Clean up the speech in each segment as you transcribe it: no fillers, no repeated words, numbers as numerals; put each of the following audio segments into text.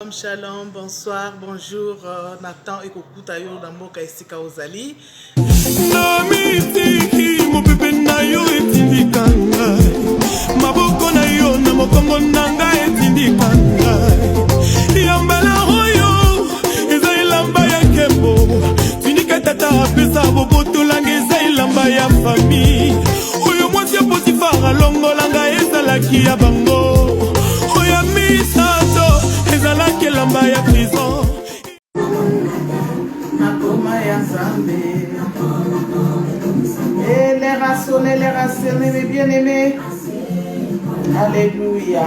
Shalom, bonsoir, bonjour, Nathan et Kokutayo Namboka Esika Ozali. Namitiki mo pepe na yo etindikanga maboko na yo na mokongo nanga etindikanga yambala oyo eza elamba ya kembo tindika tata apesa boboto langa eza elamba ya fami oyo mwasi ya potifara longolanga ezalaki ya bango oyo misato ezalaki elamba ya prison Nakoma ya Nzambe. Et les racines, mes bien-aimés. Alléluia.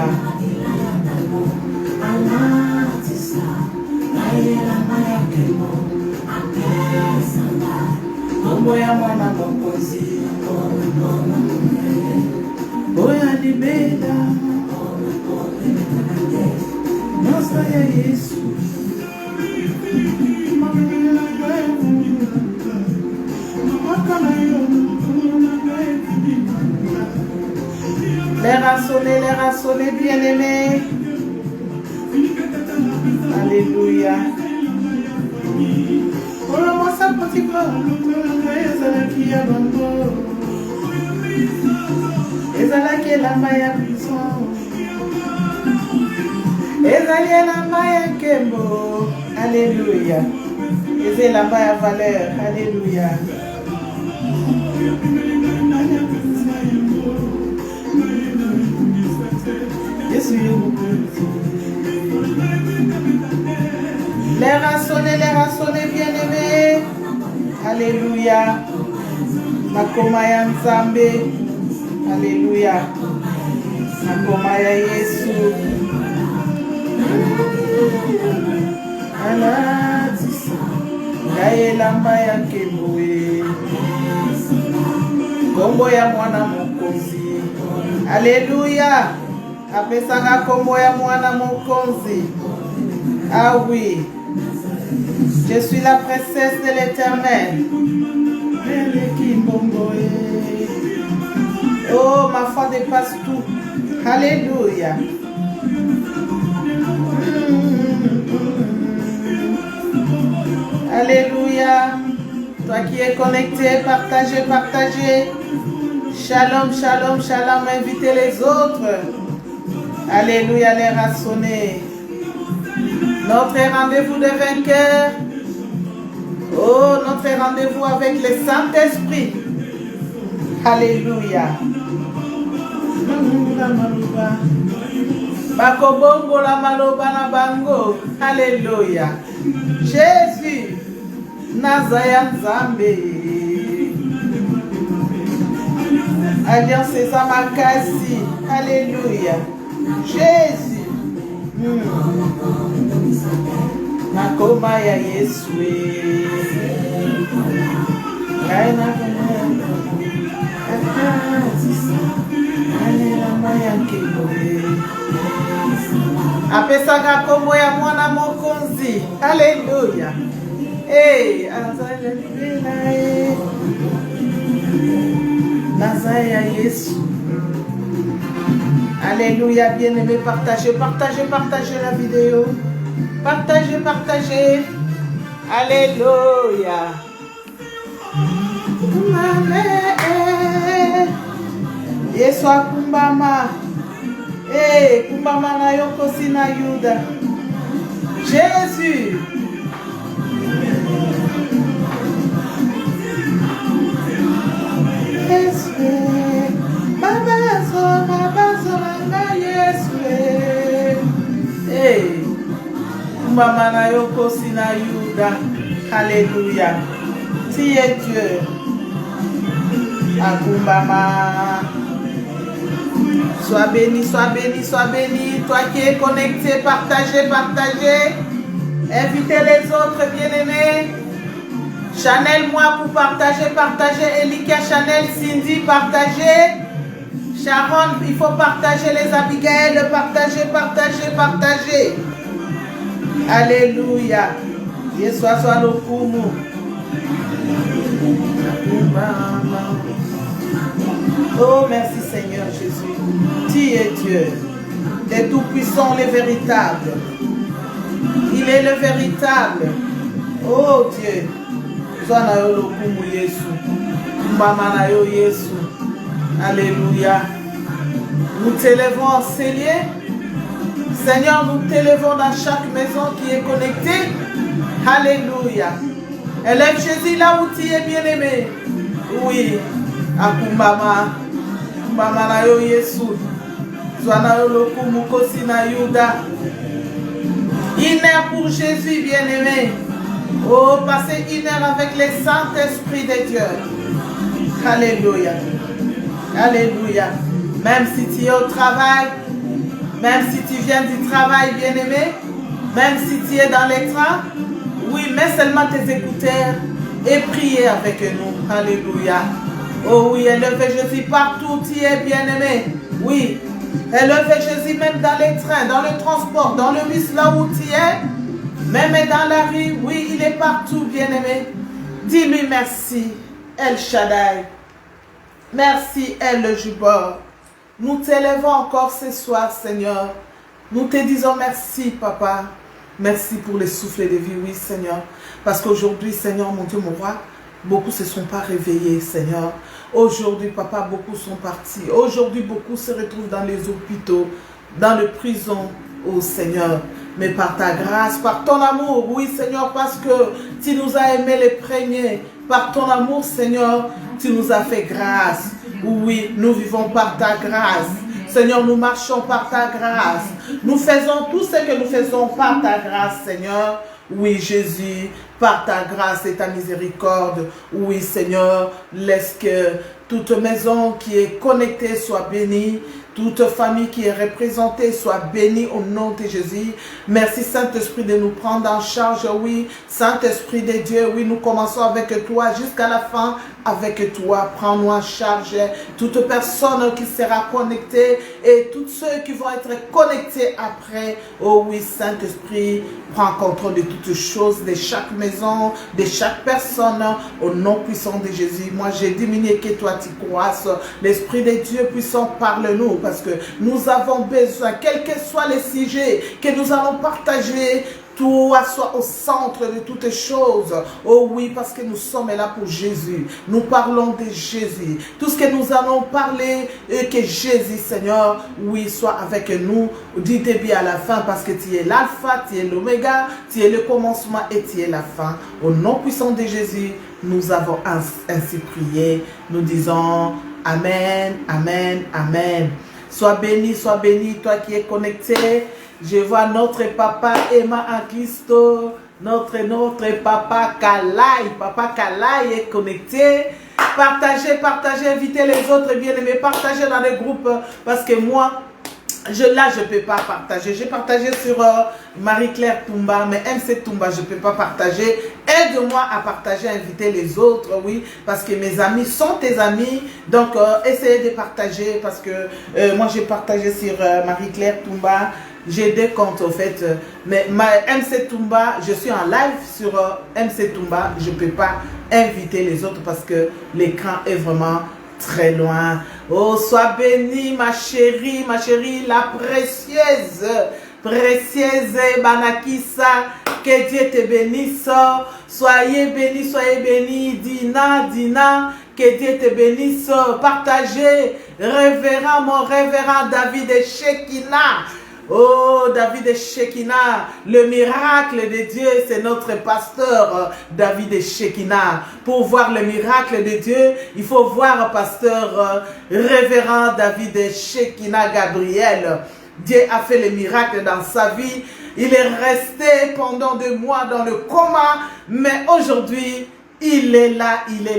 Oya mwana mokozi. Oya libeda. Nosa ya Yesu. Les rassonnés, bien-aimés. Alléluia. Oh, moi, ça petit peu. Ezalaki elamba ya prison. Ezali elamba ya nkembo. Alléluia. Eza elamba ya valeur. Alléluia. Les rassonnés, bien-aimés. Alléluia. Nakoma ya Nzambe. Alléluia. Nakoma ya Yesu. Alatisa. Gaye lamba ya keboe. Kombo ya mwana mokonzi. Alléluia. Apesanga kombo ya mwana mokonzi. Ah oui. Je suis la princesse de l'Éternel. Oh, ma foi dépasse tout. Alléluia. Alléluia. Toi qui es connecté, partagez. Shalom, shalom, shalom. Invitez les autres. Alléluia, les rassonnés. Notre rendez-vous de vainqueur. Oh, notre rendez-vous avec le Saint-Esprit. Alléluia. Bakobongo la maloba na bango. Alléluia. Jésus. Nazaya Nzambe. Alliance Ezamakasi. Alléluia. Jésus. Nakoma ya Yesu. Apesanga kombo ya mwana mokonzi. Alléluia. Hey, Nazaya Yesu. Alléluia, bien-aimé, partagez la vidéo. Partagez. Alléluia. Yesu akumbama. Kumbama na yoko sina Yuda. Jésus. Yesu. Mabazo na Yesu. Kumbama na yoko sina Yuda. Alléluia. Tu es Dieu. Akumbama. Sois béni. Toi qui es connecté, partagez. Invitez les autres, bien-aimés. Chanel, moi pour partager. Elika, Chanel, Cindy, partagez. Sharon, il faut partager. Les Abigail, partagez. Alléluia. Yesu soit le kumu. Oh, merci Seigneur Jésus. Tu es Dieu. Les tout-puissants, les véritables. Il est le véritable. Oh Dieu. Alléluia. Nous t'élevons en ces lieux. Seigneur, nous t'élevons dans chaque maison qui est connectée. Alléluia. Élève Jésus là où tu es bien-aimé. Oui. Akumbama. Kumbama na yo Yesu. Zwana yo loku mukosi na Yuda. Une heure pour Jésus bien-aimé. Oh, passez une heure avec les Saint-Esprit de Dieu. Alléluia. Alléluia. Même si tu es au travail, même si tu viens du travail, bien-aimé, même si tu es dans les trains, oui, mets seulement tes écouteurs et priez avec nous. Alléluia. Oh oui, élevez Jésus partout où tu es, bien-aimé. Oui, élevez Jésus même dans les trains, dans le transport, dans le bus, là où tu es. Même dans la rue, oui, il est partout, bien-aimé. Dis-lui merci, El Shaddai. Merci, El Jubor. Nous t'élevons encore ce soir, Seigneur. Nous te disons merci, Papa. Merci pour les souffles de vie, oui, Seigneur. Parce qu'aujourd'hui, Seigneur, mon Dieu, mon roi, beaucoup ne se sont pas réveillés, Seigneur. Aujourd'hui, Papa, beaucoup sont partis. Aujourd'hui, beaucoup se retrouvent dans les hôpitaux, dans les prisons, oh Seigneur. Mais par ta grâce, par ton amour, oui, Seigneur, parce que tu nous as aimés les premiers. Par ton amour, Seigneur, tu nous as fait grâce. Oui, nous vivons par ta grâce. Seigneur, nous marchons par ta grâce. Nous faisons tout ce que nous faisons par ta grâce, Seigneur. Oui, Jésus, par ta grâce et ta miséricorde. Oui, Seigneur, laisse que toute maison qui est connectée soit bénie. Toute famille qui est représentée soit bénie au nom de Jésus. Merci Saint-Esprit de nous prendre en charge. Oui, Saint-Esprit de Dieu, oui, nous commençons avec toi jusqu'à la fin avec toi. Prends-nous en charge. Toute personne qui sera connectée et tous ceux qui vont être connectés après. Oh oui, Saint-Esprit, prends contrôle de toutes choses, de chaque maison, de chaque personne. Au nom puissant de Jésus. Moi, j'ai diminué que toi tu croisses. L'Esprit de Dieu puissant, parle-nous. Parce que nous avons besoin, quels que soient les sujets que nous allons partager, toi soit au centre de toutes choses. Oh oui, parce que nous sommes là pour Jésus. Nous parlons de Jésus. Tout ce que nous allons parler, et que Jésus, Seigneur, oui, soit avec nous du début à la fin, parce que tu es l'alpha, tu es l'oméga, tu es le commencement et tu es la fin. Au nom puissant de Jésus, nous avons ainsi prié. Nous disons Amen, Amen, Amen. Sois béni, toi qui es connecté. Je vois notre papa Emma en Christo, notre papa Kalai. Papa Kalai est connecté. Partagez, invitez les autres bien-aimés. Partagez dans les groupes parce que moi, je ne peux pas partager. J'ai partagé sur Marie-Claire Toumba, mais MC Toumba, je ne peux pas partager. Aide-moi à partager, inviter les autres, oui, parce que mes amis sont tes amis. Donc, essayez de partager parce que moi, j'ai partagé sur Marie-Claire Toumba. J'ai deux comptes, au fait. Mais MC Toumba, je suis en live sur MC Toumba. Je ne peux pas inviter les autres parce que l'écran est vraiment très loin. Oh, sois bénie, ma chérie, la précieuse Banakisa. Que Dieu te bénisse. Soyez bénis, Dina, que Dieu te bénisse. Partagez, mon révérend David et Shekina. Oh, David et Shekina, le miracle de Dieu, c'est notre pasteur David et Shekina. Pour voir le miracle de Dieu, il faut voir pasteur révérend David et Shekina Gabriel. Dieu a fait le miracle dans sa vie. Il est resté pendant 2 mois dans le coma, mais aujourd'hui, il est là, il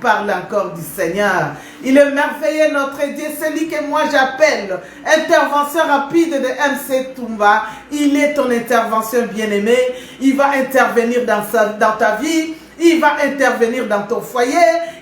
parle encore du Seigneur. Il est merveilleux notre Dieu, celui que moi j'appelle intervention rapide de MC Toumba. Il est ton intervention bien-aimé, il va intervenir dans ta vie. Il va intervenir dans ton foyer,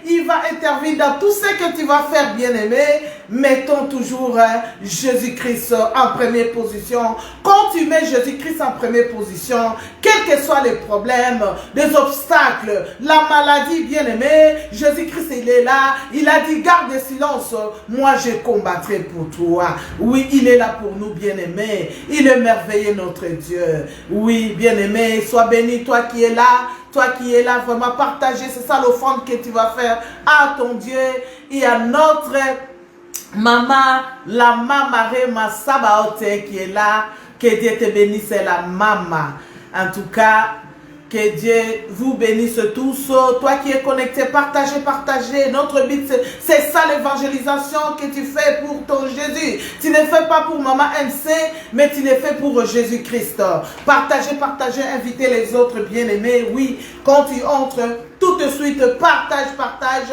il va intervenir dans tout ce que tu vas faire, bien-aimé. Mettons toujours Jésus-Christ en première position. Quand tu mets Jésus-Christ en première position, quels que soient les problèmes, les obstacles, la maladie, bien-aimé, Jésus-Christ, il est là. Il a dit, garde le silence, moi je combattrai pour toi. Oui, il est là pour nous, bien-aimé. Il est merveilleux, notre Dieu. Oui, bien-aimé, sois béni, toi qui es là. Toi qui es là, vraiment partager, c'est ça l'offrande que tu vas faire à ton Dieu et à notre maman, la maman Rema Sabaote qui est là. Que Dieu te bénisse, la maman. En tout cas, que Dieu vous bénisse tous. Toi qui es connecté, partagez, partagez. Notre but, c'est ça l'évangélisation que tu fais pour ton Jésus. Tu ne fais pas pour Maman MC, mais tu le fais pour Jésus-Christ. Partagez, partagez, invitez les autres bien-aimés. Oui, quand tu entres, tout de suite, partage, partage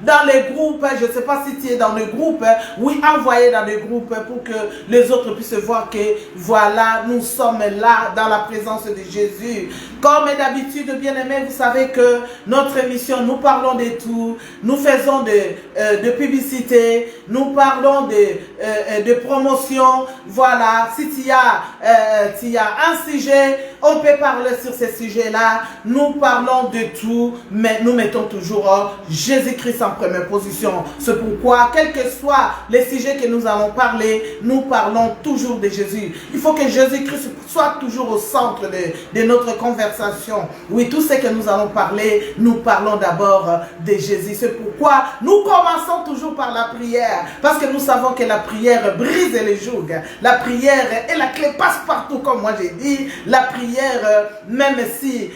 dans les groupes. Je ne sais pas si tu es dans le groupe. Oui, envoyez dans les groupes pour que les autres puissent voir que voilà, nous sommes là dans la présence de Jésus. Comme d'habitude, bien-aimés, vous savez que notre émission, nous parlons de tout. Nous faisons de publicité. Nous parlons de promotion. Voilà, si tu as un sujet, on peut parler sur ces sujets-là. Nous parlons de tout, mais nous mettons toujours Jésus-Christ en première position. C'est pourquoi, quels que soient les sujets que nous allons parler, nous parlons toujours de Jésus. Il faut que Jésus-Christ soit toujours au centre de notre conversation. Oui, tout ce que nous allons parler, nous parlons d'abord de Jésus. C'est pourquoi nous commençons toujours par la prière. Parce que nous savons que la prière brise les jougs. La prière est la clé passe-partout, comme moi j'ai dit. La prière, même si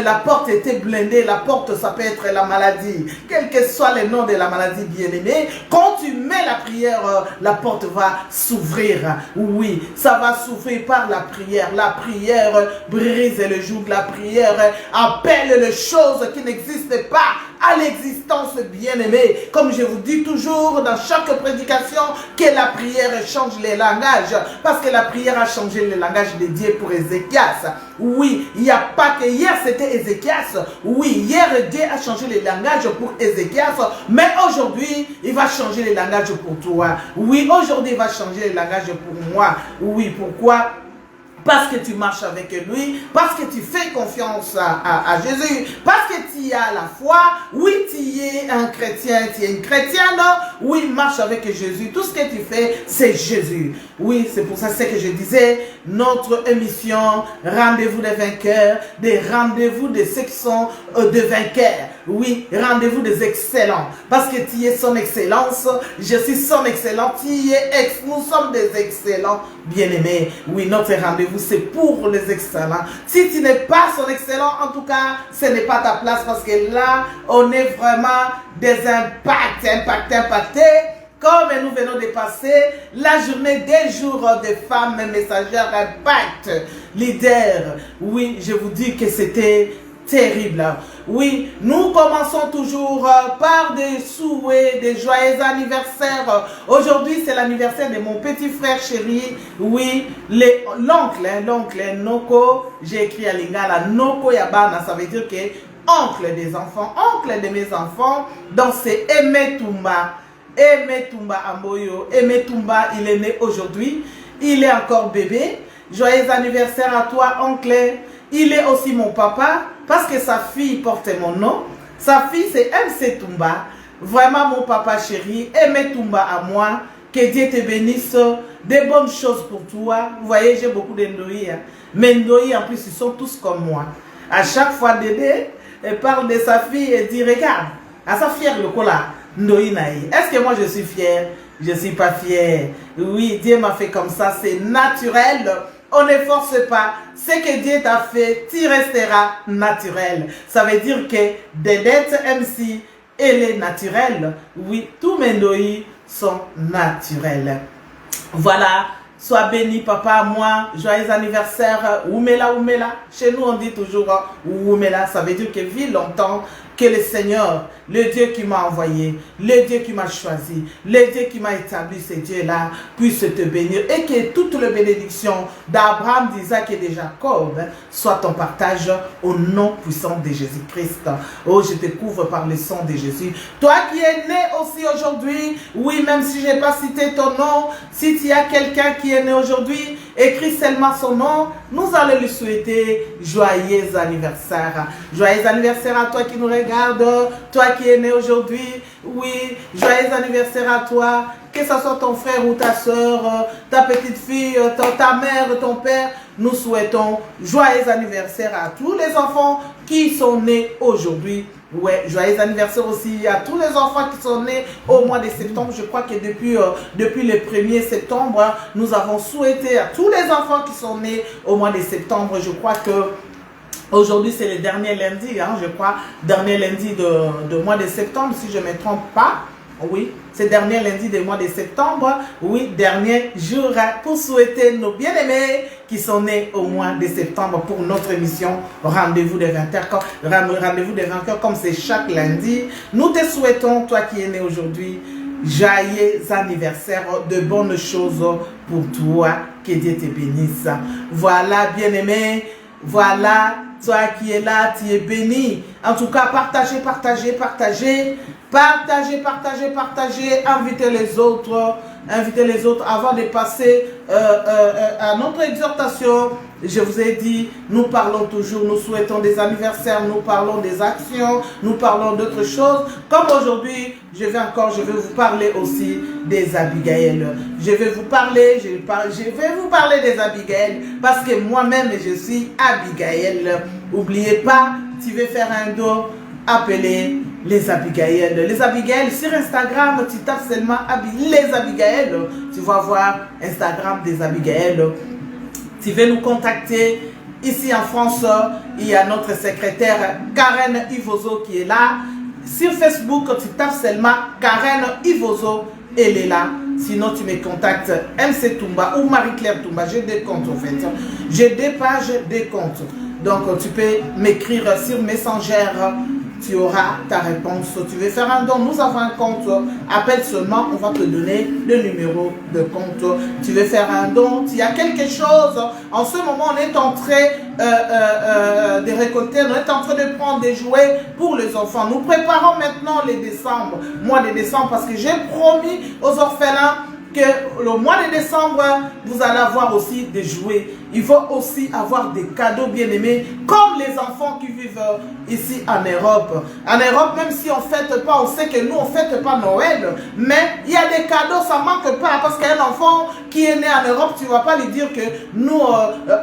la porte était blindée, la porte, ça peut être la maladie. Quel que soit le nom de la maladie, bien-aimée, quand tu mets la prière, la porte va s'ouvrir. Oui, ça va s'ouvrir par la prière. La prière brise le joug. La prière appelle les choses qui n'existent pas à l'existence, bien-aimée. Comme je vous dis toujours dans chaque prédication, que la prière change les langages. Parce que la prière a changé le langage de Dieu pour Ézéchias. Oui, il n'y a pas que hier c'était Ézéchias. Oui, hier Dieu a changé le langage pour Ézéchias. Mais aujourd'hui, il va changer le langage pour toi. Oui, aujourd'hui, il va changer le langage pour moi. Oui, pourquoi? Parce que tu marches avec lui, parce que tu fais confiance à Jésus, parce que tu as la foi. Oui, tu es un chrétien, tu es une chrétienne. Oui, marche avec Jésus. Tout ce que tu fais, c'est Jésus. Oui, c'est pour ça que je disais, notre émission, rendez-vous des vainqueurs, des rendez-vous de ceux qui sont des vainqueurs. Oui, rendez-vous des excellents. Parce que tu es son excellence, je suis son excellent, nous sommes des excellents bien-aimés. Oui, notre rendez-vous, c'est pour les excellents. Si tu n'es pas son excellent, en tout cas, ce n'est pas ta place, parce que là, on est vraiment des impactés. Comme nous venons de passer la journée des jours des femmes messagères impact, leader. Oui, je vous dis que c'était terrible. Oui, nous commençons toujours par des souhaits, des joyeux anniversaires. Aujourd'hui, c'est l'anniversaire de mon petit frère chéri. Oui, l'oncle Noko. J'ai écrit à Lingala, Noko Yabana, ça veut dire que oncle des enfants, oncle de mes enfants. Donc c'est Aimé Toumba. Aimé Toumba Amboyo. Aimé Toumba, il est né aujourd'hui. Il est encore bébé. Joyeux anniversaire à toi, oncle. Il est aussi mon papa, parce que sa fille porte mon nom. Sa fille, c'est MC Toumba. Vraiment mon papa chéri. Aimé Toumba à moi. Que Dieu te bénisse. Des bonnes choses pour toi. Vous voyez, j'ai beaucoup d'Ndoï. Mais Ndoï, en plus, ils sont tous comme moi. À chaque fois, Dédé, elle parle de sa fille et dit, regarde, à sa fière le cola. Ndoï Naï. Est-ce que moi je suis fière? Je ne suis pas fière. Oui, Dieu m'a fait comme ça, c'est naturel. On ne force pas. Ce que Dieu t'a fait, tu resteras naturel. Ça veut dire que Dédette MC, elle est naturelle. Oui, tous mes Ndoï sont naturels. Voilà. Sois béni, papa, moi. Joyeux anniversaire. Oumela, Oumela. Chez nous, on dit toujours Oumela. Ça veut dire que vis longtemps. Que le Seigneur, le Dieu qui m'a envoyé, le Dieu qui m'a choisi, le Dieu qui m'a établi, ce Dieu-là, puisse te bénir et que toute la bénédiction d'Abraham, d'Isaac et de Jacob soit ton partage au nom puissant de Jésus-Christ. Oh, je te couvre par le sang de Jésus. Toi qui es né aussi aujourd'hui, oui, même si je n'ai pas cité ton nom, si tu as quelqu'un qui est né aujourd'hui, écris seulement son nom, nous allons lui souhaiter joyeux anniversaire. Joyeux anniversaire à toi qui nous regarde, toi qui es né aujourd'hui, oui, joyeux anniversaire à toi, que ce soit ton frère ou ta soeur, ta petite fille, ta mère, ton père. Nous souhaitons joyeux anniversaire à tous les enfants qui sont nés aujourd'hui. Ouais, joyeux anniversaire aussi à tous les enfants qui sont nés au mois de septembre. Je crois que depuis le 1er septembre, nous avons souhaité à tous les enfants qui sont nés au mois de septembre. Je crois que aujourd'hui c'est le dernier lundi, hein, je crois, dernier lundi de mois de septembre, si je ne me trompe pas. Oui, c'est dernier lundi du mois de septembre. Oui, dernier jour pour souhaiter nos bien-aimés qui sont nés au mois de septembre pour notre émission Rendez-vous des vainqueurs. Rendez-vous des vainqueurs comme c'est chaque lundi. Nous te souhaitons, toi qui es né aujourd'hui, joyeux anniversaire, de bonnes choses pour toi. Que Dieu te bénisse. Voilà, bien-aimés, voilà. Toi qui es là, tu es béni. En tout cas, partagez, partagez, partagez. Partagez, partagez, partagez. Invitez les autres. Invitez les autres avant de passer à notre exhortation. Je vous ai dit, nous parlons toujours, nous souhaitons des anniversaires, nous parlons des actions, nous parlons d'autres choses. Comme aujourd'hui, je vais vous parler aussi des Abigail. Je vais vous parler des Abigail parce que moi-même, je suis Abigail. N'oubliez pas, tu veux faire un dos, appelez les Abigail. Les Abigail, sur Instagram, tu tapes seulement les Abigail. Tu vas voir Instagram des Abigail. Tu veux nous contacter, ici en France, il y a notre secrétaire Karen Ivozo qui est là. Sur Facebook, tu tapes seulement Karen Ivozo, elle est là. Sinon, tu me contactes MC Toumba ou Marie-Claire Toumba. J'ai des comptes en fait. J'ai des pages, des comptes. Donc, tu peux m'écrire sur Messenger. Tu auras ta réponse. Tu veux faire un don, nous avons un compte. Appelle seulement, on va te donner le numéro de compte. Tu veux faire un don, il y a quelque chose. En ce moment, on est en train de récolter, on est en train de prendre des jouets pour les enfants. Nous préparons maintenant les décembre, mois de décembre, parce que j'ai promis aux orphelins que le mois de décembre, vous allez avoir aussi des jouets. Il faut aussi avoir des cadeaux bien-aimés, comme les enfants qui vivent ici en Europe. En Europe, même si on ne fête pas, on sait que nous, on ne fête pas Noël, mais il y a des cadeaux, ça ne manque pas, parce qu'un enfant qui est né en Europe, tu ne vas pas lui dire que nous,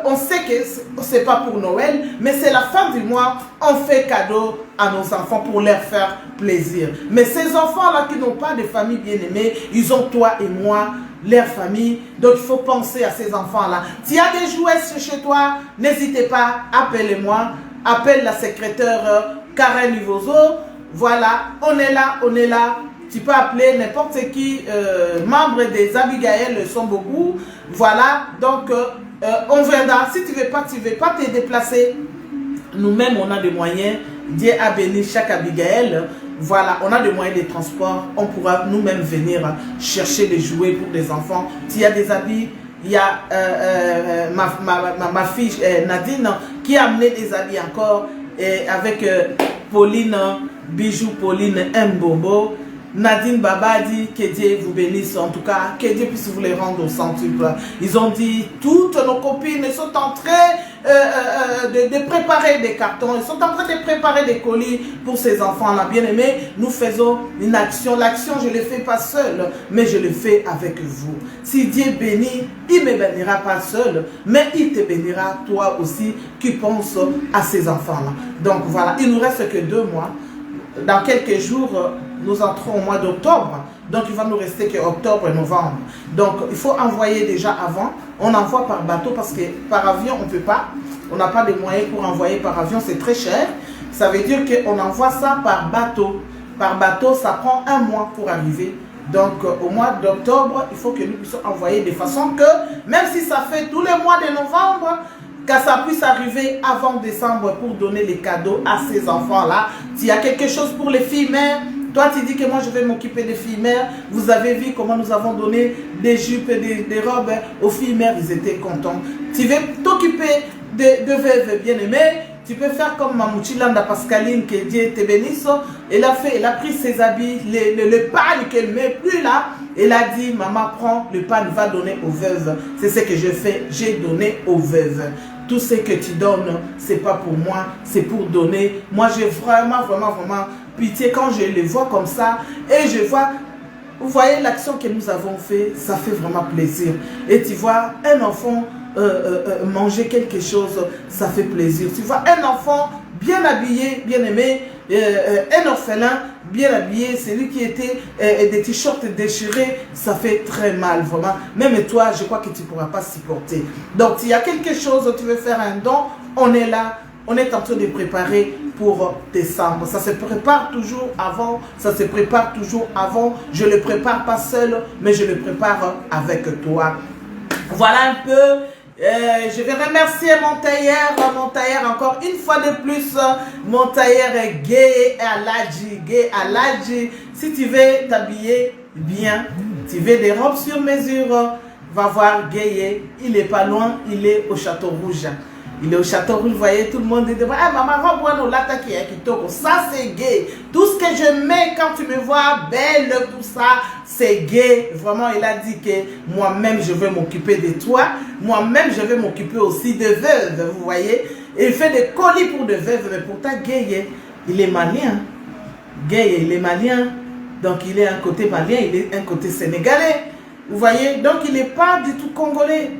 on sait que ce n'est pas pour Noël, mais c'est la fin du mois, on fait cadeau à nos enfants pour leur faire plaisir. Mais ces enfants-là qui n'ont pas de famille bien-aimée, ils ont toi et moi, leur famille. Donc il faut penser à ces enfants-là. S'il y a des jouets chez toi, n'hésitez pas, appelez-moi. Appelle la secrétaire Karen Ivozo. Voilà, on est là, on est là. Tu peux appeler n'importe qui, membres des Abigail, sont beaucoup. Voilà, donc on viendra. Si tu ne veux pas te déplacer, nous-mêmes on a des moyens. Dieu a béni chaque Abigail. Voilà, on a des moyens de transport. On pourra nous-mêmes venir chercher des jouets pour des enfants. S'il y a des habits, il y a ma fille Nadine qui a amené des habits encore. Et avec Pauline, Bijou Pauline Mbombo. Nadine Baba dit que Dieu vous bénisse, en tout cas, que Dieu puisse vous les rendre au centuple. Ils ont dit, toutes nos copines sont en train de préparer des cartons, ils sont en train de préparer des colis pour ces enfants-là. Bien aimés, nous faisons une action. L'action, je ne le fais pas seul, mais je le fais avec vous. Si Dieu bénit, il ne me bénira pas seul, mais il te bénira toi aussi qui penses à ces enfants-là. Donc voilà, il nous reste que 2 mois. Dans quelques jours, nous entrons au mois d'octobre. Donc, il va nous rester que octobre et novembre. Donc, il faut envoyer déjà avant. On envoie par bateau parce que par avion, on ne peut pas. On n'a pas de moyens pour envoyer par avion. C'est très cher. Ça veut dire qu'on envoie ça par bateau. Par bateau, ça prend 1 mois pour arriver. Donc, au mois d'octobre, il faut que nous puissions envoyer de façon que, même si ça fait tous les mois de novembre, que ça puisse arriver avant décembre pour donner les cadeaux à ces enfants-là. S'il y a quelque chose pour les filles mères, toi tu dis que moi je vais m'occuper des filles mères. Vous avez vu comment nous avons donné des jupes et des robes aux filles mères, ils étaient contents. Tu veux t'occuper de veuves bien-aimées, tu peux faire comme Mamouchilanda Pascaline, que Dieu te bénisse. Elle a pris ses habits, le pagne qu'elle met plus là. Elle a dit, maman prends le pagne, va donner aux veuves. C'est ce que je fais, j'ai donné aux veuves. Tout ce que tu donnes, c'est pas pour moi, c'est pour donner. Moi j'ai vraiment pitié quand je les vois comme ça. Et je vois, vous voyez l'action que nous avons fait, ça fait vraiment plaisir. Et tu vois un enfant manger quelque chose, ça fait plaisir. Tu vois un enfant bien habillé, bien aimé, un orphelin bien habillé, celui qui était des t-shirts déchirés, ça fait très mal vraiment. Même toi, je crois que tu ne pourras pas supporter. Donc s'il y a quelque chose, tu veux faire un don, on est là, on est en train de préparer pour décembre. Ça se prépare toujours avant, ça se prépare toujours avant. Je ne le prépare pas seul, mais je le prépare avec toi. Voilà un peu. Je vais remercier mon tailleur encore une fois de plus, mon tailleur Gay Aladji. Si tu veux t'habiller bien, tu veux des robes sur mesure, va voir Gay, il est pas loin, il est au Château Rouge. Il est au Château Rouge, vous voyez, tout le monde dit, ah maman, robe lata qui est kitoko. Ça c'est Gay. Tout ce que je mets quand tu me vois belle, tout ça, c'est Gay. Vraiment, il a dit que moi-même, je vais m'occuper de toi. Moi-même, je vais m'occuper aussi de veuves, vous voyez. Et il fait des colis pour de veuves, mais pourtant, Gay, il est malien. Gay, il est malien. Donc, il est un côté malien, il est un côté sénégalais. Vous voyez, donc il n'est pas du tout congolais.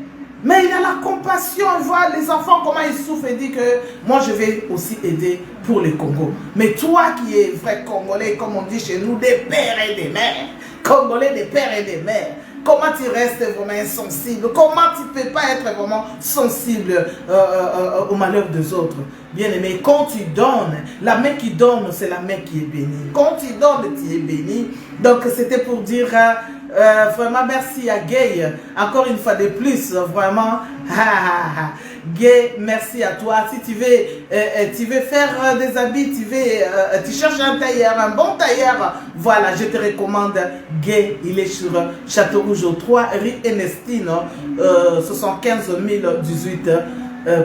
Mais il a la compassion, il voit les enfants comment ils souffrent et dit que moi je vais aussi aider pour le Congo. Mais toi qui es vrai Congolais, comme on dit chez nous, des pères et des mères, Congolais des pères et des mères, comment tu restes vraiment insensible? Comment tu ne peux pas être vraiment sensible au malheur des autres? Bien aimé, quand tu donnes, la main qui donne, c'est la main qui est bénie. Quand tu donnes, tu es béni. Donc c'était pour dire... vraiment merci à Gay, encore une fois de plus, vraiment, Gay, merci à toi. Si tu veux faire des habits, tu cherches un tailleur, un bon tailleur, voilà, je te recommande Gay, il est sur Château Rouge au 3 rue Ernestine, 75 018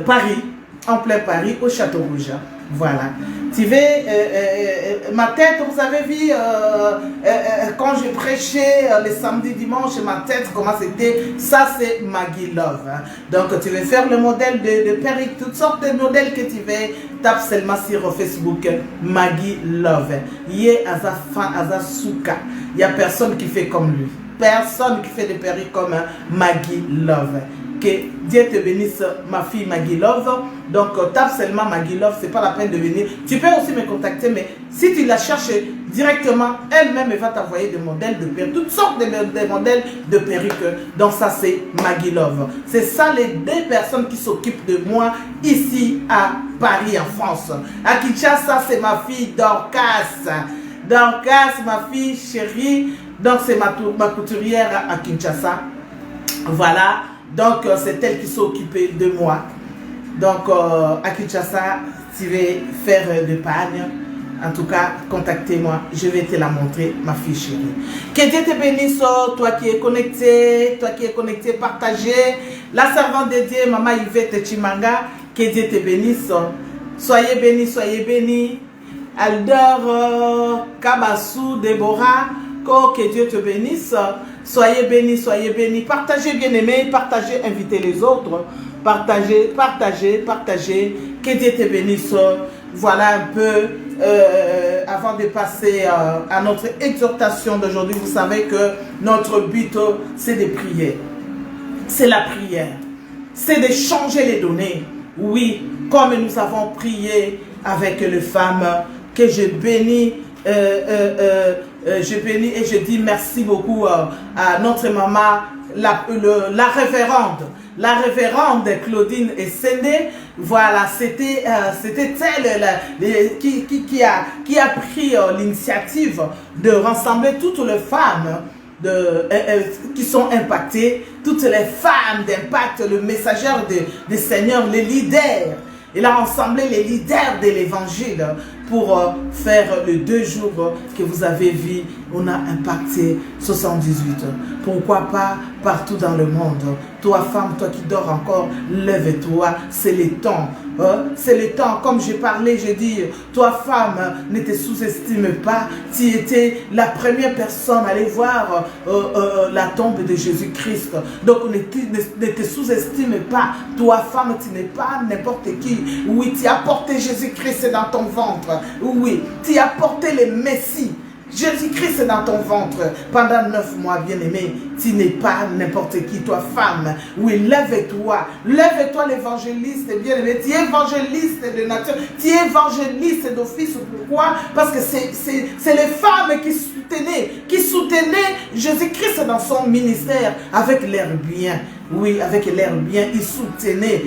Paris, en plein Paris, au Château Rouge. Voilà. Tu veux, ma tête, vous avez vu, quand je prêchais les samedis, dimanches, ma tête, comment c'était? Ça, c'est Maggie Love. Hein. Donc, tu veux faire le modèle de perruque, toutes sortes de modèles que tu veux, tape seulement sur Facebook, Maggie Love. Yé Aza Souka. Il n'y a personne qui fait comme lui. Personne qui fait des perruques comme Maggie Love. Que Dieu te bénisse, ma fille Maggie Love. Donc tape seulement Maggie Love, c'est pas la peine de venir. Tu peux aussi me contacter, mais si tu la cherches directement, elle-même va t'envoyer des modèles de perruques, toutes sortes de modèles de perruques. Donc ça c'est Maggie Love. C'est ça les deux personnes qui s'occupent de moi ici à Paris en France. À Kinshasa, c'est ma fille Dorcas. Dorcas, ma fille chérie. Donc c'est ma couturière à Kinshasa. Voilà. Donc, c'est elle qui s'est occupée de moi. Donc, à Kinshasa, tu veux faire de pagne. En tout cas, contactez-moi. Je vais te la montrer, ma fille chérie. Que Dieu te bénisse, toi qui es connecté, partagez. La servante de Dieu, Maman Yvette Chimanga, que Dieu te bénisse. Soyez bénis, soyez bénis. Aldor, Kabassou, Déborah, que Dieu te bénisse. Soyez bénis, soyez bénis. Partagez, bien aimés, partagez, invitez les autres. Partagez. Que Dieu te bénisse. Voilà un peu, avant de passer à notre exhortation d'aujourd'hui, vous savez que notre but, c'est de prier. C'est la prière. C'est de changer les données. Oui, comme nous avons prié avec les femmes, que je bénis. Je bénis et je dis merci beaucoup à notre maman, la révérende Claudine Essendé. Voilà, c'était elle qui a pris l'initiative de rassembler toutes les femmes qui sont impactées, toutes les femmes d'impact, le messagère des seigneurs, les leaders. Il a rassemblé les leaders de l'évangile pour faire les 2 jours que vous avez vu. On a impacté 78. Pourquoi pas partout dans le monde? Toi femme, toi qui dors encore, lève-toi, c'est le temps. C'est le temps, comme j'ai parlé, j'ai dit, toi femme, ne te sous-estime pas. Tu étais la première personne à aller voir la tombe de Jésus-Christ. Donc ne te sous-estime pas. Toi femme, tu n'es pas n'importe qui. Oui, tu as porté Jésus-Christ dans ton ventre. Oui, tu as porté le Messie. Jésus-Christ est dans ton ventre pendant 9 mois, bien-aimé. Tu n'es pas n'importe qui, toi femme. Oui, lève-toi. Lève-toi l'évangéliste, bien-aimé. Tu es évangéliste de nature. Tu es évangéliste d'office. Pourquoi? Parce que c'est les femmes qui soutenaient Jésus-Christ dans son ministère avec l'air bien. Oui, avec l'air bien, il soutenait.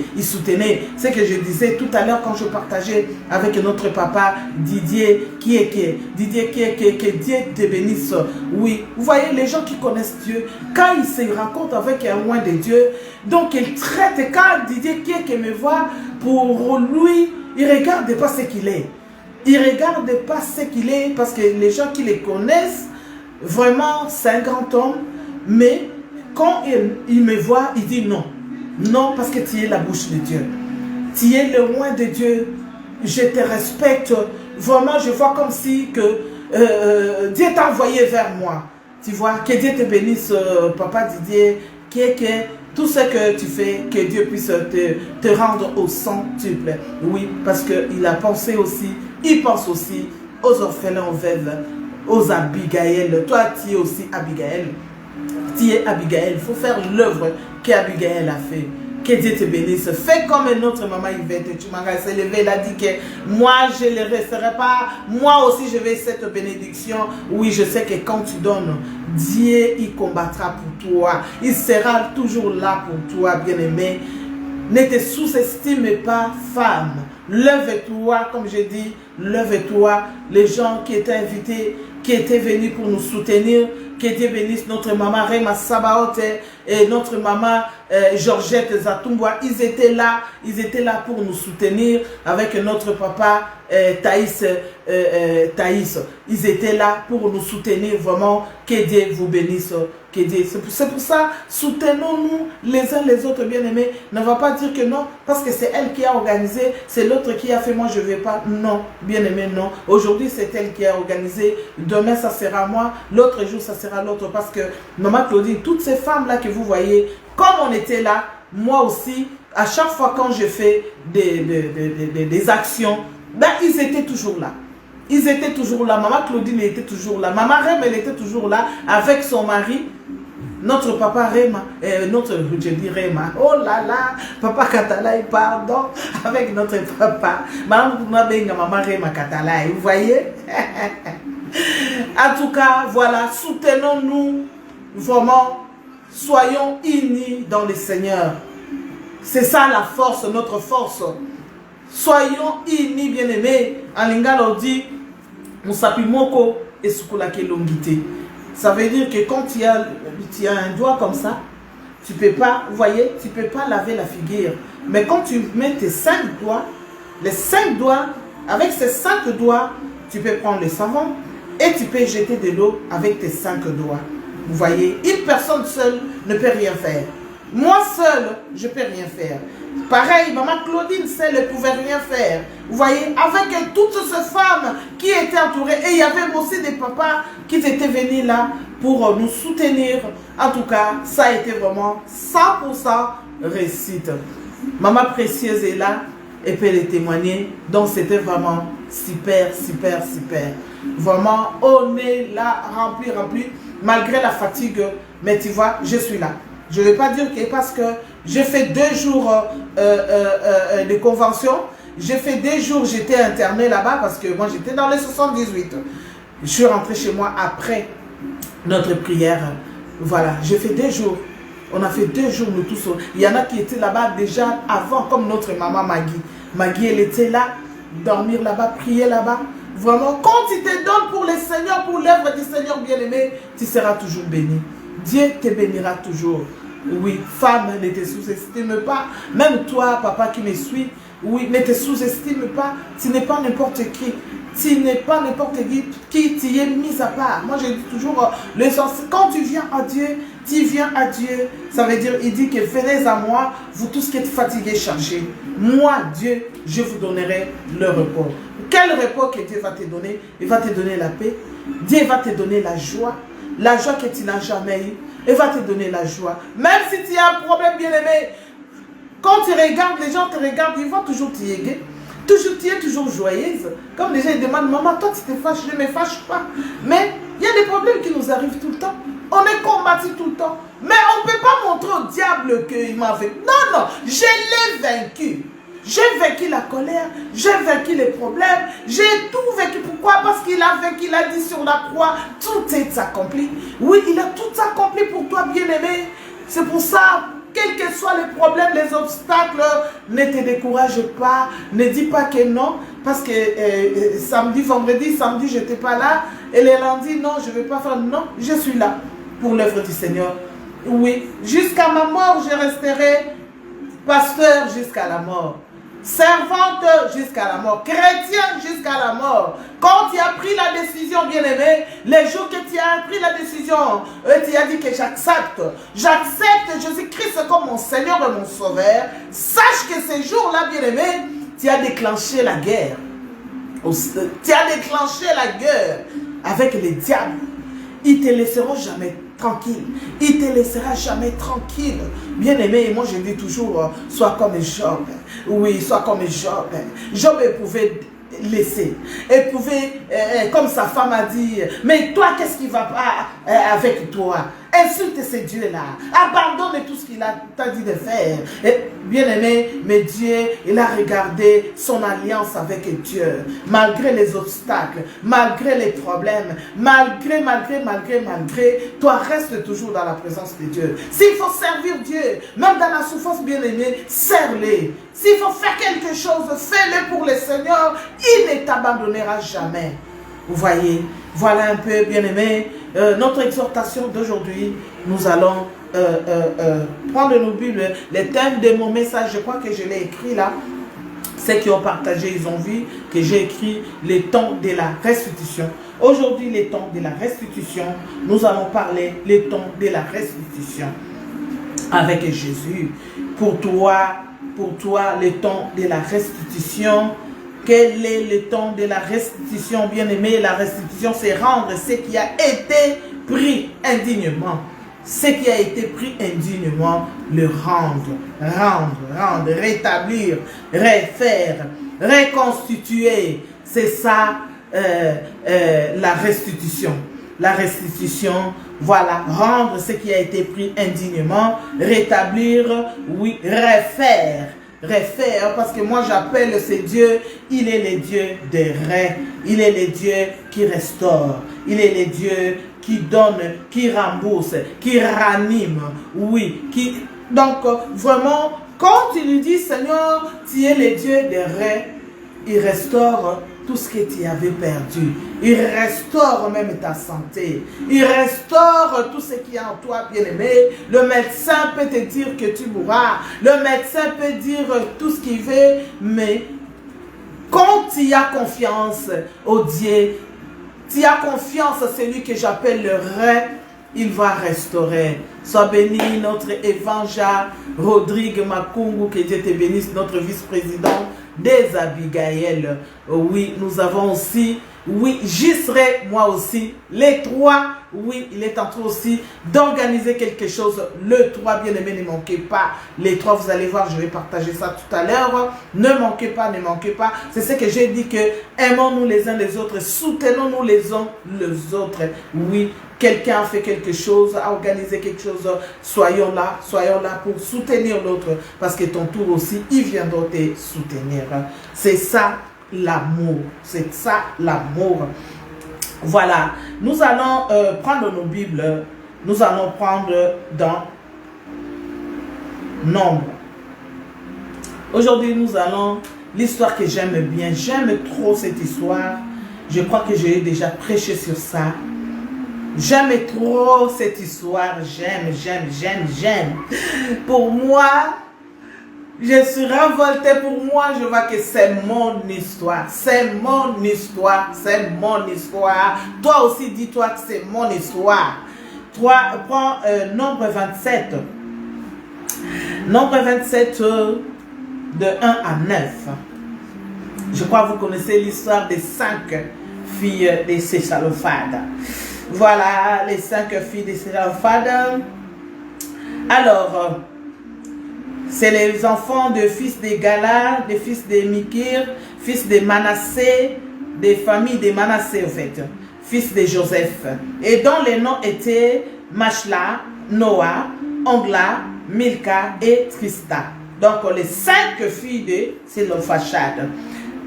C'est que je disais tout à l'heure quand je partageais avec notre papa Didier Didier que Dieu te bénisse. Oui, vous voyez, les gens qui connaissent Dieu, quand ils se rencontrent avec un loin de Dieu, donc ils traitent, quand Didier qui me voit, pour lui, il ne regarde pas ce qu'il est. Il ne regarde pas ce qu'il est, parce que les gens qui les connaissent, vraiment, c'est un grand homme, mais quand il me voit, il dit non. Non, parce que tu es la bouche de Dieu. Tu es le loin de Dieu. Je te respecte. Vraiment, je vois comme si que Dieu t'a envoyé vers moi. Tu vois, que Dieu te bénisse, papa Didier. Tout ce que tu fais, que Dieu puisse te rendre au centuple. Oui, parce qu'il a pensé aussi, il pense aussi aux orphelins, aux veuves, aux Abigail. Toi, tu es aussi Abigail. Tu es Abigail. Il faut faire l'œuvre qu'Abigail a fait. Que Dieu te bénisse. Fais comme notre maman Yvette. Tu m'as levé, elle a dit que moi, je ne le resterai pas. Moi aussi, je vais cette bénédiction. Oui, je sais que quand tu donnes, Dieu, il combattra pour toi. Il sera toujours là pour toi, bien-aimé. Ne te sous-estime pas, femme. Lève-toi, comme je dis, lève-toi. Les gens qui étaient invités, qui étaient venus pour nous soutenir, que Dieu bénisse notre maman Rema Sabaote et notre maman Georgette Zatumboa. Ils étaient là pour nous soutenir avec notre papa Thaïs. Ils étaient là pour nous soutenir vraiment. Que Dieu vous bénisse. C'est pour ça, soutenons-nous les uns les autres, bien-aimés. Ne va pas dire que non, parce que c'est elle qui a organisé, c'est l'autre qui a fait, moi je ne vais pas. Non, bien-aimé, non. Aujourd'hui, c'est elle qui a organisé. Demain, ça sera moi. L'autre jour, ça sera l'autre. Parce que, maman Claudine, toutes ces femmes-là que vous voyez, comme on était là, moi aussi, à chaque fois quand je fais des actions, ben, ils étaient toujours là. Ils étaient toujours là. Maman Claudine était toujours là. Maman Rem, elle était toujours là avec son mari. Notre papa Rema, je dis Rema, oh là là, papa Katalaï, pardon, avec notre papa. Maman Rema Katalaï, vous voyez? En tout cas, voilà, soutenons-nous vraiment, soyons unis dans le Seigneur. C'est ça la force, notre force. Soyons unis, bien-aimés. En lingala, on dit, Musapi Moko et Sukulake Longité. Ça veut dire que quand tu as un doigt comme ça, tu ne peux pas, vous voyez, tu ne peux pas laver la figure. Mais quand tu mets tes 5 doigts, les 5 doigts, avec ces 5 doigts, tu peux prendre le savon et tu peux jeter de l'eau avec tes 5 doigts. Vous voyez, une personne seule ne peut rien faire. Moi seule, je ne peux rien faire. Pareil, maman Claudine seule ne pouvait rien faire. Vous voyez, avec toutes ces femmes qui étaient entourées, et il y avait aussi des papas qui étaient venus là pour nous soutenir. En tout cas, ça a été vraiment 100% réussite. Maman Précieuse est là et peut les témoigner. Donc c'était vraiment super, super, super. Vraiment, on est là, rempli, malgré la fatigue. Mais tu vois, je suis là. Je ne vais pas dire que parce que j'ai fait 2 jours de convention, j'ai fait 2 jours, j'étais interné là-bas parce que moi j'étais dans les 78. Je suis rentrée chez moi après notre prière. Voilà, j'ai fait 2 jours. On a fait 2 jours nous tous. Il y en a qui étaient là-bas déjà avant, comme notre maman Maggie. Maggie, elle était là, dormir là-bas, prier là-bas. Vraiment, quand tu te donnes pour le Seigneur, pour l'œuvre du Seigneur bien-aimé, tu seras toujours béni. Dieu te bénira toujours. Oui, femme, ne te sous-estime pas. Même toi, papa qui me suis, oui, ne te sous-estime pas. Tu n'es pas n'importe qui. Tu n'es pas n'importe qui tu es mis à part. Moi, je dis toujours, quand tu viens à Dieu, tu viens à Dieu. Ça veut dire, il dit que venez à moi, vous tous qui êtes fatigués, chargés. Moi, Dieu, je vous donnerai le repos. Quel repos que Dieu va te donner? Il va te donner la paix. Dieu va te donner la joie que tu n'as jamais eue. Il va te donner la joie. Même si tu as un problème, bien-aimé, quand tu regardes, les gens te regardent, ils vont toujours t'aider. Toujours, tu es toujours joyeuse. Comme les gens ils demandent, maman, toi tu te fâches, je ne me fâche pas. Mais il y a des problèmes qui nous arrivent tout le temps. On est combattu tout le temps. Mais on ne peut pas montrer au diable qu'il m'a vaincu. Non, non, je l'ai vaincu. J'ai vaincu la colère, j'ai vaincu les problèmes, j'ai tout vaincu. Pourquoi? Parce qu'il a vaincu, il a dit sur la croix, tout est accompli. Oui, il a tout accompli pour toi, bien-aimé. C'est pour ça, quels que soient les problèmes, les obstacles, ne te décourage pas, ne dis pas que non, parce que samedi, vendredi, samedi, je n'étais pas là, et le lundi, non, je ne vais pas faire, non, je suis là pour l'œuvre du Seigneur. Oui, jusqu'à ma mort, je resterai pasteur jusqu'à la mort. Servante jusqu'à la mort, chrétien jusqu'à la mort. Quand tu as pris la décision, bien-aimé, les jours que tu as pris la décision, tu as dit que j'accepte Jésus-Christ comme mon Seigneur et mon Sauveur. Sache que ces jours-là, bien-aimé, tu as déclenché la guerre. Tu as déclenché la guerre avec les diables. Ils ne te laisseront jamais tranquille. Il ne te laissera jamais tranquille. Bien-aimé, moi je dis toujours, sois comme Job. Oui, sois comme Job. Job pouvait laisser. Elle pouvait, comme sa femme a dit, mais toi, qu'est-ce qui va pas avec toi? Insulte ce Dieu-là. Abandonne tout ce qu'il t'a dit de faire. Bien-aimé, mais Dieu, il a regardé son alliance avec Dieu. Malgré les obstacles, malgré les problèmes, malgré, toi reste toujours dans la présence de Dieu. S'il faut servir Dieu, même dans la souffrance, bien-aimé, serre-le. S'il faut faire quelque chose, fais-le pour le Seigneur. Il ne t'abandonnera jamais. Vous voyez, voilà un peu, bien-aimé, notre exhortation d'aujourd'hui. Nous allons prendre nos Bibles, les thèmes de mon message. Je crois que je l'ai écrit là. Ceux qui ont partagé, ils ont vu que j'ai écrit les temps de la restitution. Aujourd'hui, les temps de la restitution. Nous allons parler les temps de la restitution avec Jésus. Pour toi, les temps de la restitution. Quel est le temps de la restitution, bien-aimé? La restitution, c'est rendre ce qui a été pris indignement. Ce qui a été pris indignement, le rendre, rétablir, refaire, reconstituer. C'est ça la restitution. La restitution, voilà, rendre ce qui a été pris indignement, rétablir, oui, refaire, parce que moi j'appelle ce Dieu, il est le Dieu des ré, il est le Dieu qui restaure, il est le Dieu qui donne, qui rembourse, qui ranime, oui, donc vraiment, quand tu lui dis Seigneur, tu es le Dieu des ré, il restaure tout ce que tu avais perdu. Il restaure même ta santé. Il restaure tout ce qui est en toi, bien-aimé. Le médecin peut te dire que tu mourras. Le médecin peut dire tout ce qu'il veut. Mais quand tu as confiance au Dieu, tu as confiance à celui que j'appelle le Ré, il va restaurer. Sois béni, notre évangile Rodrigue Makungu, que Dieu te bénisse, notre vice-président des Abigail. Oui, nous avons aussi, oui, j'y serai, moi aussi, les trois, oui, il est en train aussi d'organiser quelque chose. Le 3, bien-aimé, ne manquez pas. Les 3, vous allez voir, je vais partager ça tout à l'heure. Ne manquez pas, ne manquez pas. C'est ce que j'ai dit, que aimons-nous les uns les autres, soutenons-nous les uns les autres. Oui, quelqu'un a fait quelque chose, a organisé quelque chose, soyons là pour soutenir l'autre, parce que ton tour aussi, il viendra te soutenir. C'est ça l'amour, c'est ça l'amour. Voilà, nous allons prendre nos Bibles, nous allons prendre dans Nombre. Aujourd'hui, nous allons, l'histoire que j'aime bien, j'aime trop cette histoire. Je crois que j'ai déjà prêché sur ça. J'aime trop cette histoire. J'aime. Pour moi, je suis révoltée. Pour moi, je vois que c'est mon histoire. C'est mon histoire. C'est mon histoire. Toi aussi, dis-toi que c'est mon histoire. Toi, prends Nombre 27. Nombre 27 de 1 à 9. Je crois que vous connaissez l'histoire des 5 filles de Céphalophade. Voilà les 5 filles de Céphalophade. Alors, c'est les enfants de fils de Gala, des fils de Mikir, fils de Manassé, des familles de Manassé en fait, fils de Joseph. Et dont les noms étaient Machla, Noah, Ongla, Milka et Trista. Donc les 5 filles de Sélophachad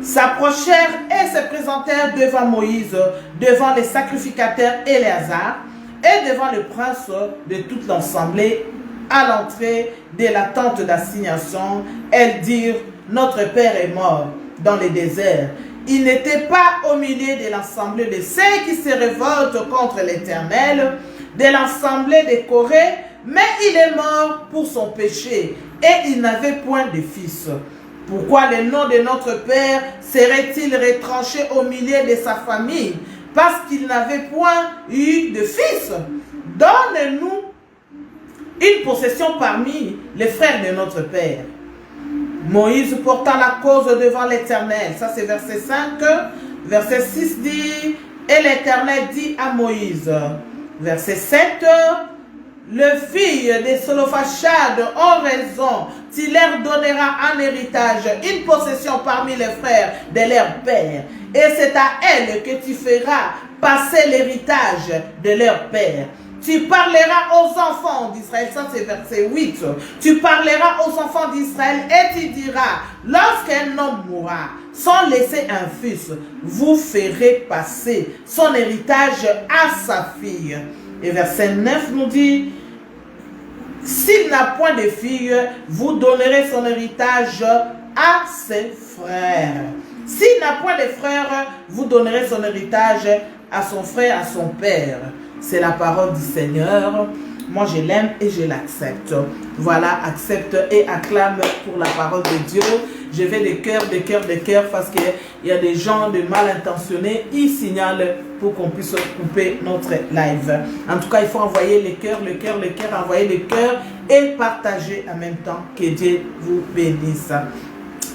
s'approchèrent et se présentèrent devant Moïse, devant les sacrificateurs Éléazar et devant le prince de toute l'assemblée à l'entrée de la tente d'assignation. Elles dirent: notre père est mort dans le désert. Il n'était pas au milieu de l'assemblée de ceux qui se révoltent contre l'Éternel, de l'assemblée de Corée, mais il est mort pour son péché et il n'avait point de fils. Pourquoi le nom de notre père serait-il retranché au milieu de sa famille? Parce qu'il n'avait point eu de fils. Donne-nous une possession parmi les frères de notre père. Moïse portant la cause devant l'Éternel. Ça c'est verset 5. Verset 6 dit: et l'Éternel dit à Moïse. Verset 7. Les filles des Sélophachad ont raison. Tu leur donneras un héritage, une possession parmi les frères de leur père. Et c'est à elles que tu feras passer l'héritage de leur père. Tu parleras aux enfants d'Israël, ça c'est verset 8. Tu parleras aux enfants d'Israël et tu diras: lorsqu'un homme mourra sans laisser un fils, vous ferez passer son héritage à sa fille. Et verset 9 nous dit: s'il n'a point de fille, vous donnerez son héritage à ses frères. S'il n'a point de frères, vous donnerez son héritage à son frère, à son père. C'est la parole du Seigneur. Moi, je l'aime et je l'accepte. Voilà, accepte et acclame pour la parole de Dieu. Je vais de cœur, parce qu'il y a des gens de mal intentionnés. Ils signalent pour qu'on puisse couper notre live. En tout cas, il faut envoyer les cœurs, envoyer les cœurs et partager en même temps. Que Dieu vous bénisse.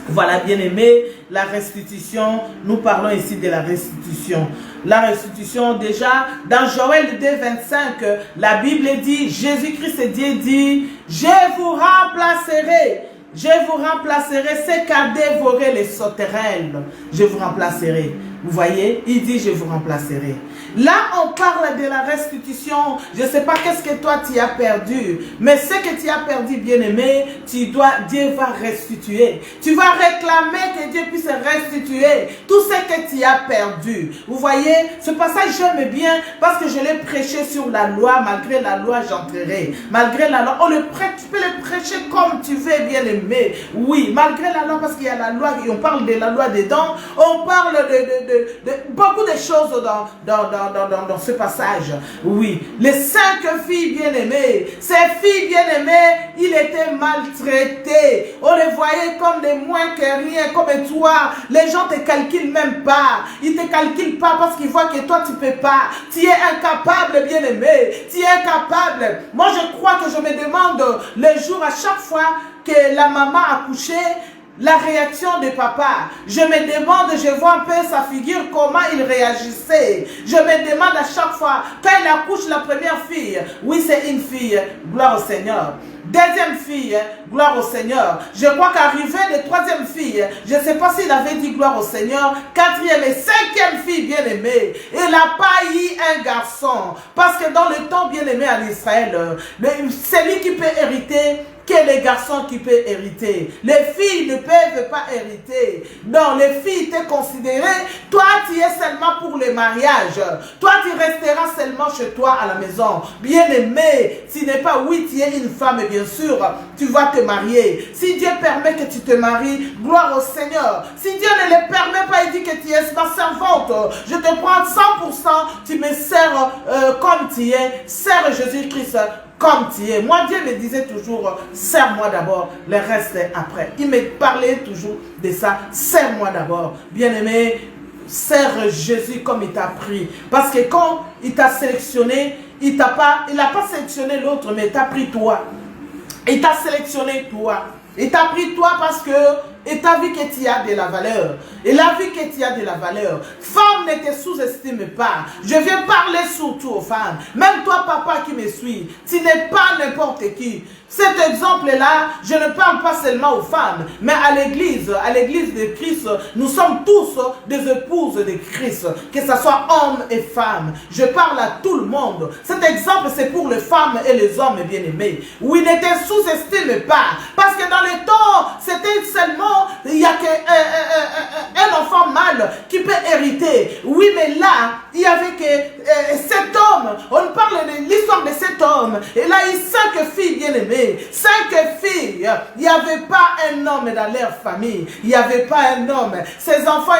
Voilà, bien aimé, la restitution. Nous parlons ici de la restitution. La restitution, déjà, dans Joël 2, 25, la Bible dit, Jésus-Christ Dieu dit: je vous remplacerai. Je vous remplacerai ce qu'a dévoré les sauterelles. Je vous remplacerai. Vous voyez, il dit: je vous remplacerai. Là, on parle de la restitution. Je ne sais pas qu'est-ce que toi tu as perdu. Mais ce que tu as perdu, bien-aimé, Dieu va restituer. Tu vas réclamer que Dieu puisse restituer tout ce que tu as perdu. Vous voyez, ce passage, j'aime bien parce que je l'ai prêché sur la loi. Malgré la loi, j'entrerai. Malgré la loi, tu peux le prêcher comme tu veux, bien-aimé. Oui, malgré la loi, parce qu'il y a la loi, et on parle de la loi dedans. On parle de beaucoup de choses dans ce passage. Oui, les 5 filles bien-aimées, ces filles bien-aimées, il était maltraité. On les voyait comme des moins que rien, comme toi. Les gens ne te calculent même pas. Ils ne te calculent pas parce qu'ils voient que toi tu ne peux pas. Tu es incapable, bien-aimé. Tu es incapable. Moi, je crois que je me demande le jour à chaque fois que la maman a couché, la réaction de papa. Je me demande, je vois un peu sa figure, comment il réagissait. Je me demande à chaque fois, quand il accouche la première fille, oui c'est une fille, gloire au Seigneur. Deuxième fille, gloire au Seigneur. Je crois qu'arrivée de troisième fille, je ne sais pas s'il avait dit gloire au Seigneur. Quatrième et cinquième fille bien-aimée, il n'a pas eu un garçon. Parce que dans le temps bien-aimé en Israël, celui qui peut hériter, que les garçons qui peuvent hériter. Les filles ne peuvent pas hériter. Non, les filles t'es considéré, toi tu es seulement pour le mariage. Toi tu resteras seulement chez toi à la maison. Bien-aimé, tu n'es pas, oui tu es une femme bien sûr, tu vas te marier. Si Dieu permet que tu te maries, gloire au Seigneur. Si Dieu ne le permet pas, il dit que tu es ma servante. Je te prends 100%, tu me sers comme tu es. Sers Jésus-Christ comme tu es. Moi, Dieu me disait toujours, sers-moi d'abord, le reste après. Il me parlait toujours de ça, sers-moi d'abord. Bien-aimé, sers Jésus comme il t'a pris. Parce que quand il t'a sélectionné, il n'a pas sélectionné l'autre, mais il t'a pris toi. Il t'a sélectionné toi. Il t'a pris toi parce que il t'a vu que tu as de la valeur. Il a vu que tu as de la valeur. Femme, ne te sous-estime pas. Je viens parler surtout aux femmes. Même toi, papa qui me suis, tu n'es pas n'importe qui. Cet exemple-là, je ne parle pas seulement aux femmes, mais à l'église de Christ, nous sommes tous des épouses de Christ, que ce soit hommes et femmes. Je parle à tout le monde. Cet exemple, c'est pour les femmes et les hommes bien-aimés. Oui, ne te sous-estime pas, parce que dans le temps, c'était seulement, il n'y a qu'un enfant mâle qui peut hériter. Oui, mais là, il y avait que cet homme, on parle de l'histoire de cet homme, et là, il y a 5 filles bien-aimées. 5 filles, il n'y avait pas un homme dans leur famille. Il n'y avait pas un homme. Ces enfants,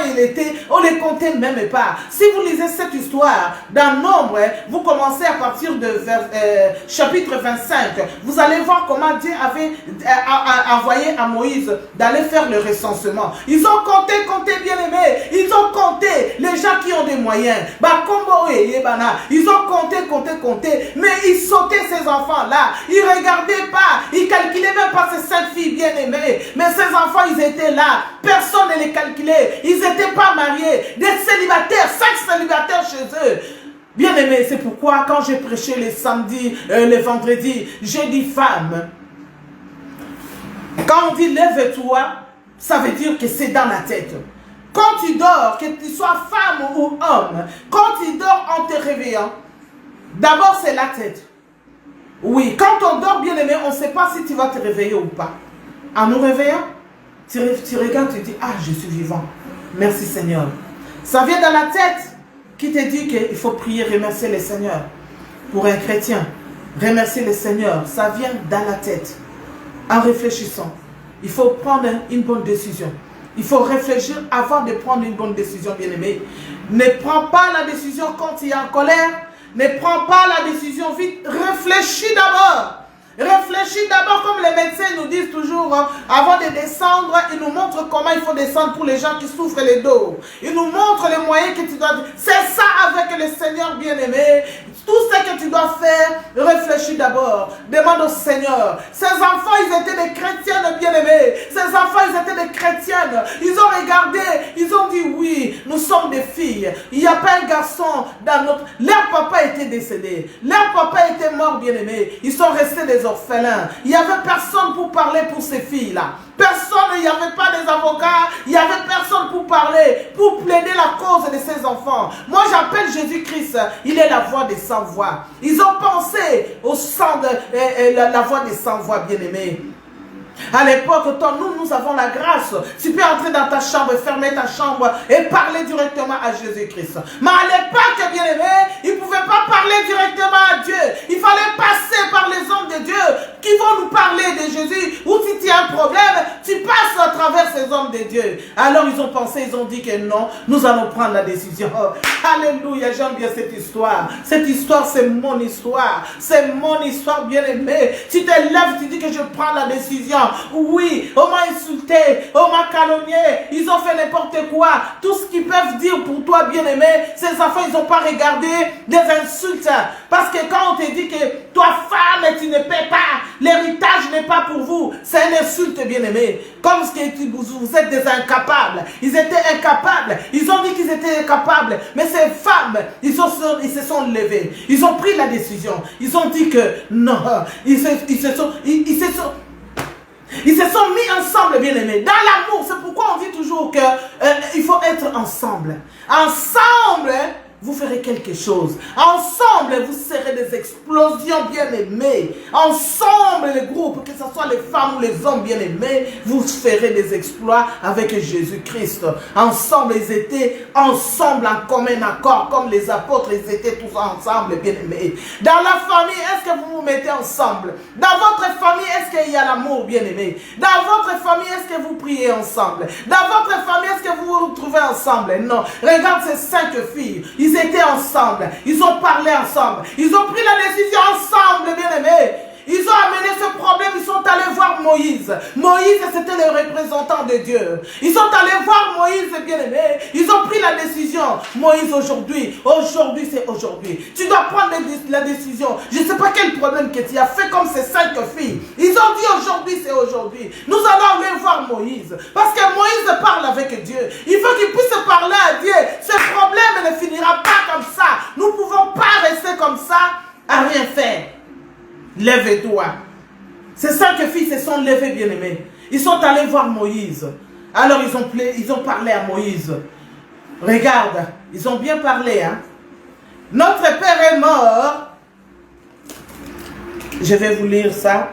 on les comptait même pas. Si vous lisez cette histoire dans Nombre, vous commencez à partir de chapitre 25. Vous allez voir comment Dieu avait envoyé à Moïse d'aller faire le recensement. Ils ont compté bien aimé. Ils ont compté les gens qui ont des moyens. Ils ont compté. Mais ils sautaient ces enfants-là. Ils regardaient pas, ils calculaient même pas ces 5 filles bien aimées, mais ces enfants ils étaient là, personne ne les calculait, ils n'étaient pas mariés, des célibataires, 5 célibataires chez eux. Bien aimé, c'est pourquoi quand j'ai prêché les samedis, les vendredis, j'ai dit femme. Quand on dit lève-toi, ça veut dire que c'est dans la tête. Quand tu dors, que tu sois femme ou homme, quand tu dors en te réveillant, d'abord c'est la tête. Oui, quand on dort bien aimé, on ne sait pas si tu vas te réveiller ou pas. En nous réveillant, tu regardes, tu dis, ah, je suis vivant. Merci Seigneur. Ça vient dans la tête qui te dit qu'il faut prier, remercier le Seigneur. Pour un chrétien, remercier le Seigneur, ça vient dans la tête. En réfléchissant, il faut prendre une bonne décision. Il faut réfléchir avant de prendre une bonne décision, bien aimé. Ne prends pas la décision quand tu es en colère. Ne prends pas la décision vite. Réfléchis d'abord. Réfléchis d'abord, comme les médecins nous disent toujours, hein, avant de descendre, ils nous montrent comment il faut descendre pour les gens qui souffrent les dos. Ils nous montrent les moyens que tu dois... C'est ça avec le Seigneur bien-aimé. Tout ce que tu dois faire, réfléchis d'abord. Demande au Seigneur. Ces enfants, ils étaient des chrétiennes bien-aimées. Ces enfants, ils étaient des chrétiennes. Ils ont regardé, ils ont dit oui, nous sommes des filles. Il n'y a pas un garçon dans notre... Leur papa était décédé. Leur papa était mort bien-aimé. Ils sont restés des orphelins. Il n'y avait personne pour parler pour ces filles-là. Personne, il n'y avait pas des avocats, il n'y avait personne pour parler, pour plaider la cause de ces enfants. Moi, j'appelle Jésus-Christ, il est la voix des sans-voix. Ils ont pensé au sang de la voix des sans-voix, bien-aimés. À l'époque, nous avons la grâce. Tu peux entrer dans ta chambre, fermer ta chambre et parler directement à Jésus-Christ. Mais à l'époque, bien aimé, ils ne pouvaient pas parler directement à Dieu. Il fallait passer par les hommes de Dieu qui vont nous parler de Jésus. Ou si tu as un problème, tu passes à travers ces hommes de Dieu. Alors ils ont pensé, ils ont dit que non, nous allons prendre la décision. Oh, alléluia, j'aime bien cette histoire. Cette histoire, c'est mon histoire. C'est mon histoire, bien aimé. Tu te lèves, tu dis que je prends la décision. Oui, on m'a insulté, on m'a calomnié, ils ont fait n'importe quoi. Tout ce qu'ils peuvent dire pour toi, bien-aimé, ces enfants, ils n'ont pas regardé des insultes. Parce que quand on te dit que toi, femme, tu ne paies pas, l'héritage n'est pas pour vous, c'est une insulte, bien-aimé. Comme ce que vous êtes des incapables. Ils étaient incapables. Ils ont dit qu'ils étaient incapables. Mais ces femmes, ils se sont levés. Ils ont pris la décision. Ils ont dit que non, ils se sont mis ensemble, bien-aimés. Dans l'amour, c'est pourquoi on dit toujours qu'il faut être ensemble. Ensemble, vous ferez quelque chose. Ensemble, vous serez ferait des explosions, bien-aimés. Ensemble, les groupes, que ce soit les femmes ou les hommes bien-aimés, vous ferez des exploits avec Jésus-Christ. Ensemble, ils étaient ensemble en commun accord, comme les apôtres, ils étaient tous ensemble, bien-aimés. Dans la famille, est-ce que vous vous mettez ensemble? Dans votre famille, est-ce qu'il y a l'amour, bien-aimé? Dans votre famille, est-ce que vous priez ensemble? Dans votre famille, est-ce que vous vous retrouvez ensemble? Non. Regarde ces 5 filles. Ils étaient ensemble. Ils ont parlé ensemble. Ils ont pris la décision ensemble, bien-aimés. Ils ont amené ce problème, ils sont allés voir Moïse. Moïse, c'était le représentant de Dieu. Ils sont allés voir Moïse, bien-aimé. Ils ont pris la décision. Moïse, aujourd'hui c'est aujourd'hui. Tu dois prendre la décision. Je ne sais pas quel problème que tu as fait comme ces 5 filles. Ils ont dit aujourd'hui, c'est aujourd'hui. Nous allons aller voir Moïse. Parce que Moïse parle avec Dieu. Il faut qu'il puisse parler à Dieu. Ce problème ne finira pas comme ça. Nous ne pouvons pas rester comme ça à rien faire. Lève-toi. Ces 5 filles se sont levées, bien-aimées. Ils sont allés voir Moïse. Alors ils ont parlé à Moïse. Regarde, ils ont bien parlé. Hein? Notre père est mort. Je vais vous lire ça.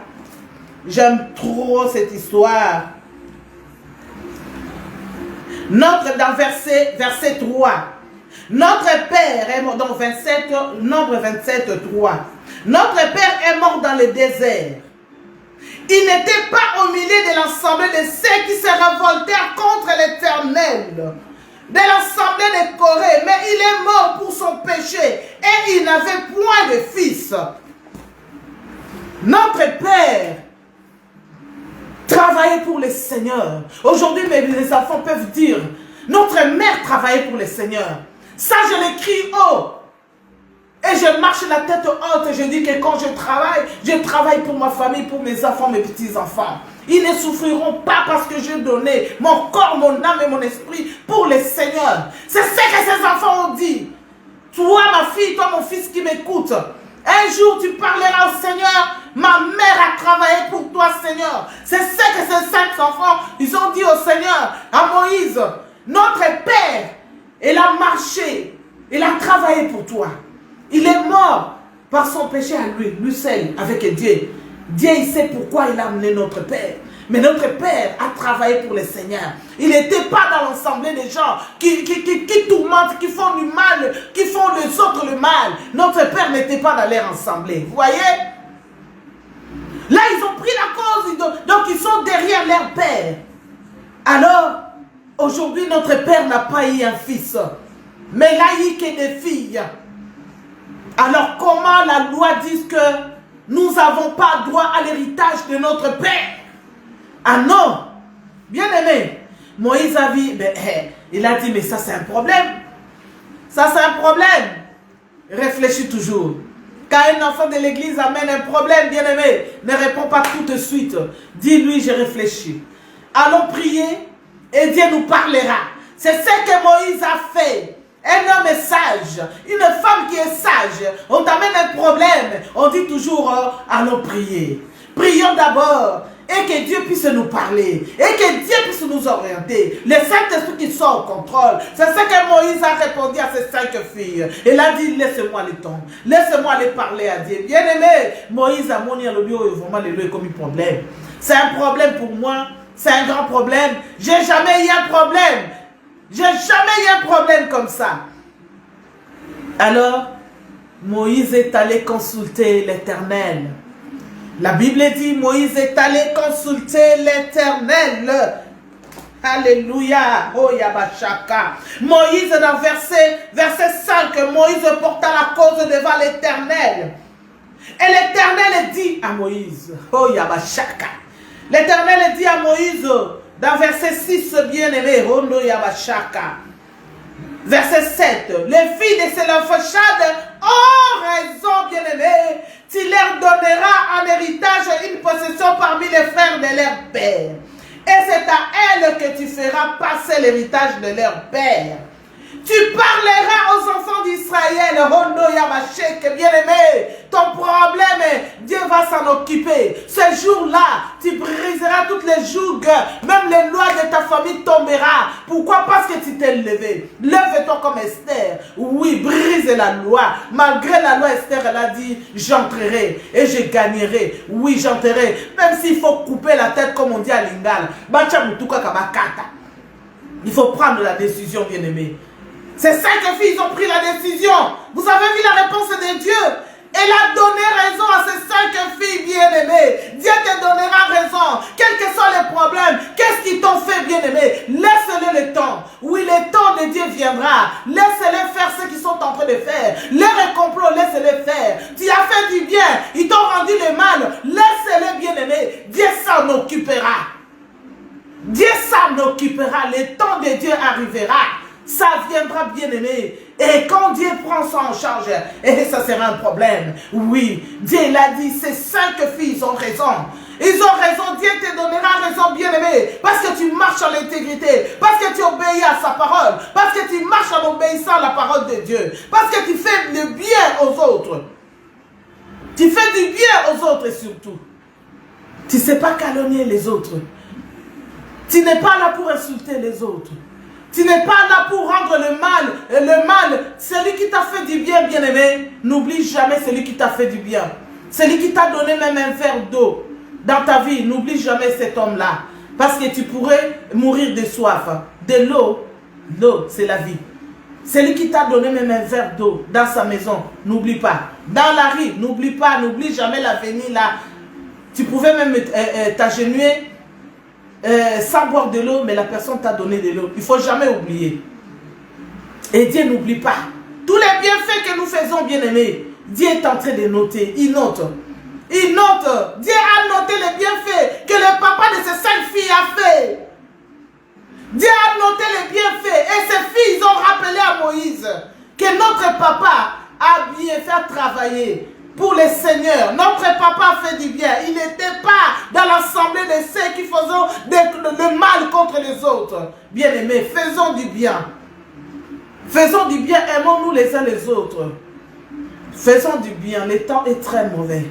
J'aime trop cette histoire. Dans verset 3. Notre père est mort dans Nombre 27, 3. Notre père est mort dans le désert. Il n'était pas au milieu de l'assemblée de ceux qui se révoltèrent contre l'Éternel, de l'assemblée de Corée, mais il est mort pour son péché et il n'avait point de fils. Notre père travaillait pour le Seigneur. Aujourd'hui, les enfants peuvent dire, notre mère travaillait pour le Seigneur. Ça, je l'écris haut. Et je marche la tête haute et je dis que quand je travaille pour ma famille, pour mes enfants, mes petits-enfants. Ils ne souffriront pas parce que j'ai donné mon corps, mon âme et mon esprit pour le Seigneur. C'est ce que ces enfants ont dit. Toi, ma fille, toi, mon fils qui m'écoute, un jour tu parleras au Seigneur. Ma mère a travaillé pour toi, Seigneur. C'est ce que ces 5 enfants, ils ont dit au Seigneur, à Moïse. Notre père, il a marché, il a travaillé pour toi. Il est mort par son péché à lui seul, avec Dieu. Dieu, il sait pourquoi il a amené notre Père. Mais notre Père a travaillé pour le Seigneur. Il n'était pas dans l'assemblée des gens qui tourmentent, qui font du mal, qui font les autres le mal. Notre Père n'était pas dans leur assemblée. Vous voyez? Là, ils ont pris la cause, donc ils sont derrière leur Père. Alors, aujourd'hui, notre Père n'a pas eu un fils, mais il a eu que des filles. Alors comment la loi dit que nous n'avons pas droit à l'héritage de notre père? Ah non! Bien aimé, Moïse a dit, il a dit, mais ça c'est un problème. Ça c'est un problème. Réfléchis toujours. Quand un enfant de l'église amène un problème, bien aimé, ne réponds pas tout de suite. Dis-lui, je réfléchis. Allons prier et Dieu nous parlera. C'est ce que Moïse a fait. Un homme est sage, une femme qui est sage, on t'amène un problème, on dit toujours, allons prier. Prions d'abord, et que Dieu puisse nous parler, et que Dieu puisse nous orienter. Les 5 esprits qui sont au contrôle, c'est ce que Moïse a répondu à ces 5 filles. Il a dit, laissez-moi les tomber, laissez-moi aller parler à Dieu. Bien aimé, Moïse a moni à l'obio et vraiment le comme un problème. C'est un problème pour moi, c'est un grand problème. J'ai jamais eu un problème. J'ai jamais eu un problème comme ça. Alors, Moïse est allé consulter l'Éternel. La Bible dit, Moïse est allé consulter l'Éternel. Alléluia. Oh Yabashaka. Moïse, dans verset 5, Moïse porta la cause devant l'Éternel. Et l'Éternel dit à Moïse, oh Yabashaka. L'Éternel dit à Moïse, dans verset 6, bien-aimé, Rondo Yabashaka. Verset 7. Les filles de Sélophachad ont raison, bien-aimé. Tu leur donneras en héritage une possession parmi les frères de leur père. Et c'est à elles que tu feras passer l'héritage de leur père. Tu parleras aux enfants d'Israël, Rondo Yabashek, bien-aimé, ton problème, Dieu va s'en occuper. Ce jour-là, tu briseras toutes les jougs, même les lois de ta famille tombera. Pourquoi? Parce que tu t'es levé. Lève-toi comme Esther. Oui, brise brise la loi. Malgré la loi, Esther, elle a dit, j'entrerai et je gagnerai. Oui, j'entrerai. Même s'il faut couper la tête, comme on dit à Lingala. Il faut prendre la décision, bien-aimé. Ces 5 filles, ils ont pris la décision. Vous avez vu la réponse de Dieu. Elle a donné raison à ces 5 filles bien-aimées. Dieu te donnera raison. Quels que soient les problèmes, qu'est-ce qu'ils t'ont fait bien-aimé? Laisse-le le temps. Oui, le temps de Dieu viendra. Laisse-les faire ce qu'ils sont en train de faire. Les complots, laisse-les faire. Tu as fait du bien. Ils t'ont rendu le mal. Laisse-les bien-aimé. Dieu s'en occupera. Dieu s'en occupera. Le temps de Dieu arrivera. Ça viendra bien-aimé. Et quand Dieu prend ça en charge, et ça sera un problème. Oui, Dieu l'a dit, ces 5 filles, ils ont raison. Ils ont raison, Dieu te donnera raison, bien-aimé. Parce que tu marches en l'intégrité. Parce que tu obéis à sa parole. Parce que tu marches en obéissant à la parole de Dieu. Parce que tu fais le bien aux autres. Tu fais du bien aux autres surtout. Tu ne sais pas calomnier les autres. Tu n'es pas là pour insulter les autres. Tu n'es pas là pour rendre le mal. Le mal, celui qui t'a fait du bien, bien-aimé, n'oublie jamais celui qui t'a fait du bien. Celui qui t'a donné même un verre d'eau dans ta vie, n'oublie jamais cet homme-là. Parce que tu pourrais mourir de soif. De l'eau, c'est la vie. Celui qui t'a donné même un verre d'eau dans sa maison, n'oublie pas. Dans la rue, n'oublie pas, n'oublie jamais l'avenir là. Tu pouvais même t'agenouiller sans boire de l'eau, mais la personne t'a donné de l'eau. Il ne faut jamais oublier. Et Dieu n'oublie pas. Tous les bienfaits que nous faisons, bien-aimés, Dieu est en train de noter. Il note. Il note. Dieu a noté les bienfaits que le papa de ces 5 filles a fait. Dieu a noté les bienfaits. Et ces filles, ils ont rappelé à Moïse que notre papa a bien fait travailler pour les seigneurs. Notre papa fait du bien. Il n'était pas dans l'assemblée de ceux qui faisaient le mal contre les autres. Bien-aimés, faisons du bien. Faisons du bien, aimons-nous les uns les autres. Faisons du bien. Le temps est très mauvais.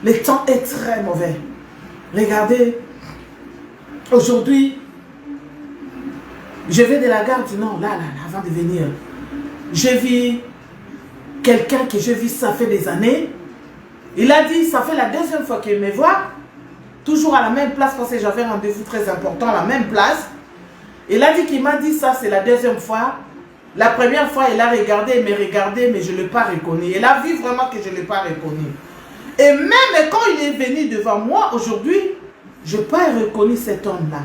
Le temps est très mauvais. Regardez, aujourd'hui, je vais de la gare du Nord, là, avant de venir. J'ai vu quelqu'un que je vis, ça fait des années. Il a dit, ça fait la 2e fois qu'il me voit. Toujours à la même place, parce que j'avais un rendez-vous très important à la même place. Il a dit qu'il m'a dit ça, c'est la 2e fois. La première fois, il a regardé, il m'a regardé, mais je ne l'ai pas reconnu. Il a vu vraiment que je ne l'ai pas reconnu. Et même quand il est venu devant moi aujourd'hui, je n'ai pas reconnu cet homme-là.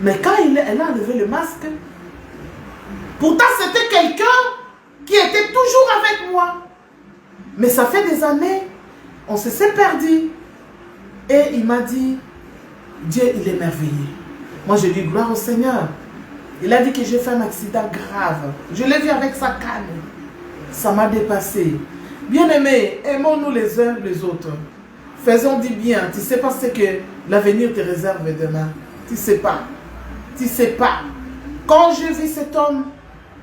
Mais quand elle a enlevé le masque, pourtant c'était quelqu'un qui était toujours avec moi. Mais ça fait des années, on se s'est perdu. Et il m'a dit, Dieu, il est merveilleux. Moi, je dis gloire au Seigneur. Il a dit que j'ai fait un accident grave. Je l'ai vu avec sa canne. Ça m'a dépassé. Bien-aimés, aimons-nous les uns les autres. Faisons du bien. Tu ne sais pas ce que l'avenir te réserve demain. Tu ne sais pas. Tu ne sais pas. Quand j'ai vu cet homme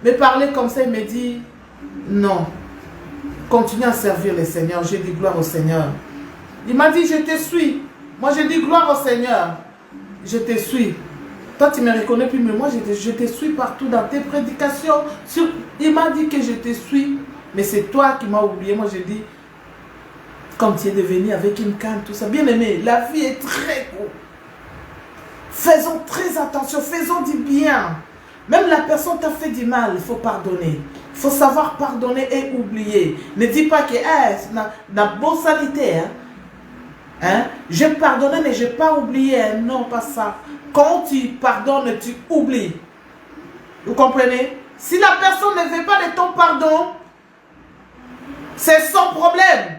me parler comme ça, il me dit, non, continue à servir le Seigneur. J'ai dit gloire au Seigneur. Il m'a dit, je te suis. Moi, j'ai dit gloire au Seigneur. Je te suis. Toi, tu ne me reconnais plus, mais moi, je te suis partout dans tes prédications. Il m'a dit que je te suis, mais c'est toi qui m'as oublié. Moi, j'ai dit, comme tu es devenu avec une canne, tout ça. Bien aimé, la vie est très courte. Faisons très attention, faisons du bien. Même la personne t'a fait du mal, il faut pardonner. Il faut savoir pardonner et oublier. Ne dis pas que c'est la bonne salité. J'ai pardonné, mais je n'ai pas oublié. Non, pas ça. Quand tu pardonnes, tu oublies. Vous comprenez? Si la personne ne veut pas de ton pardon, c'est son problème.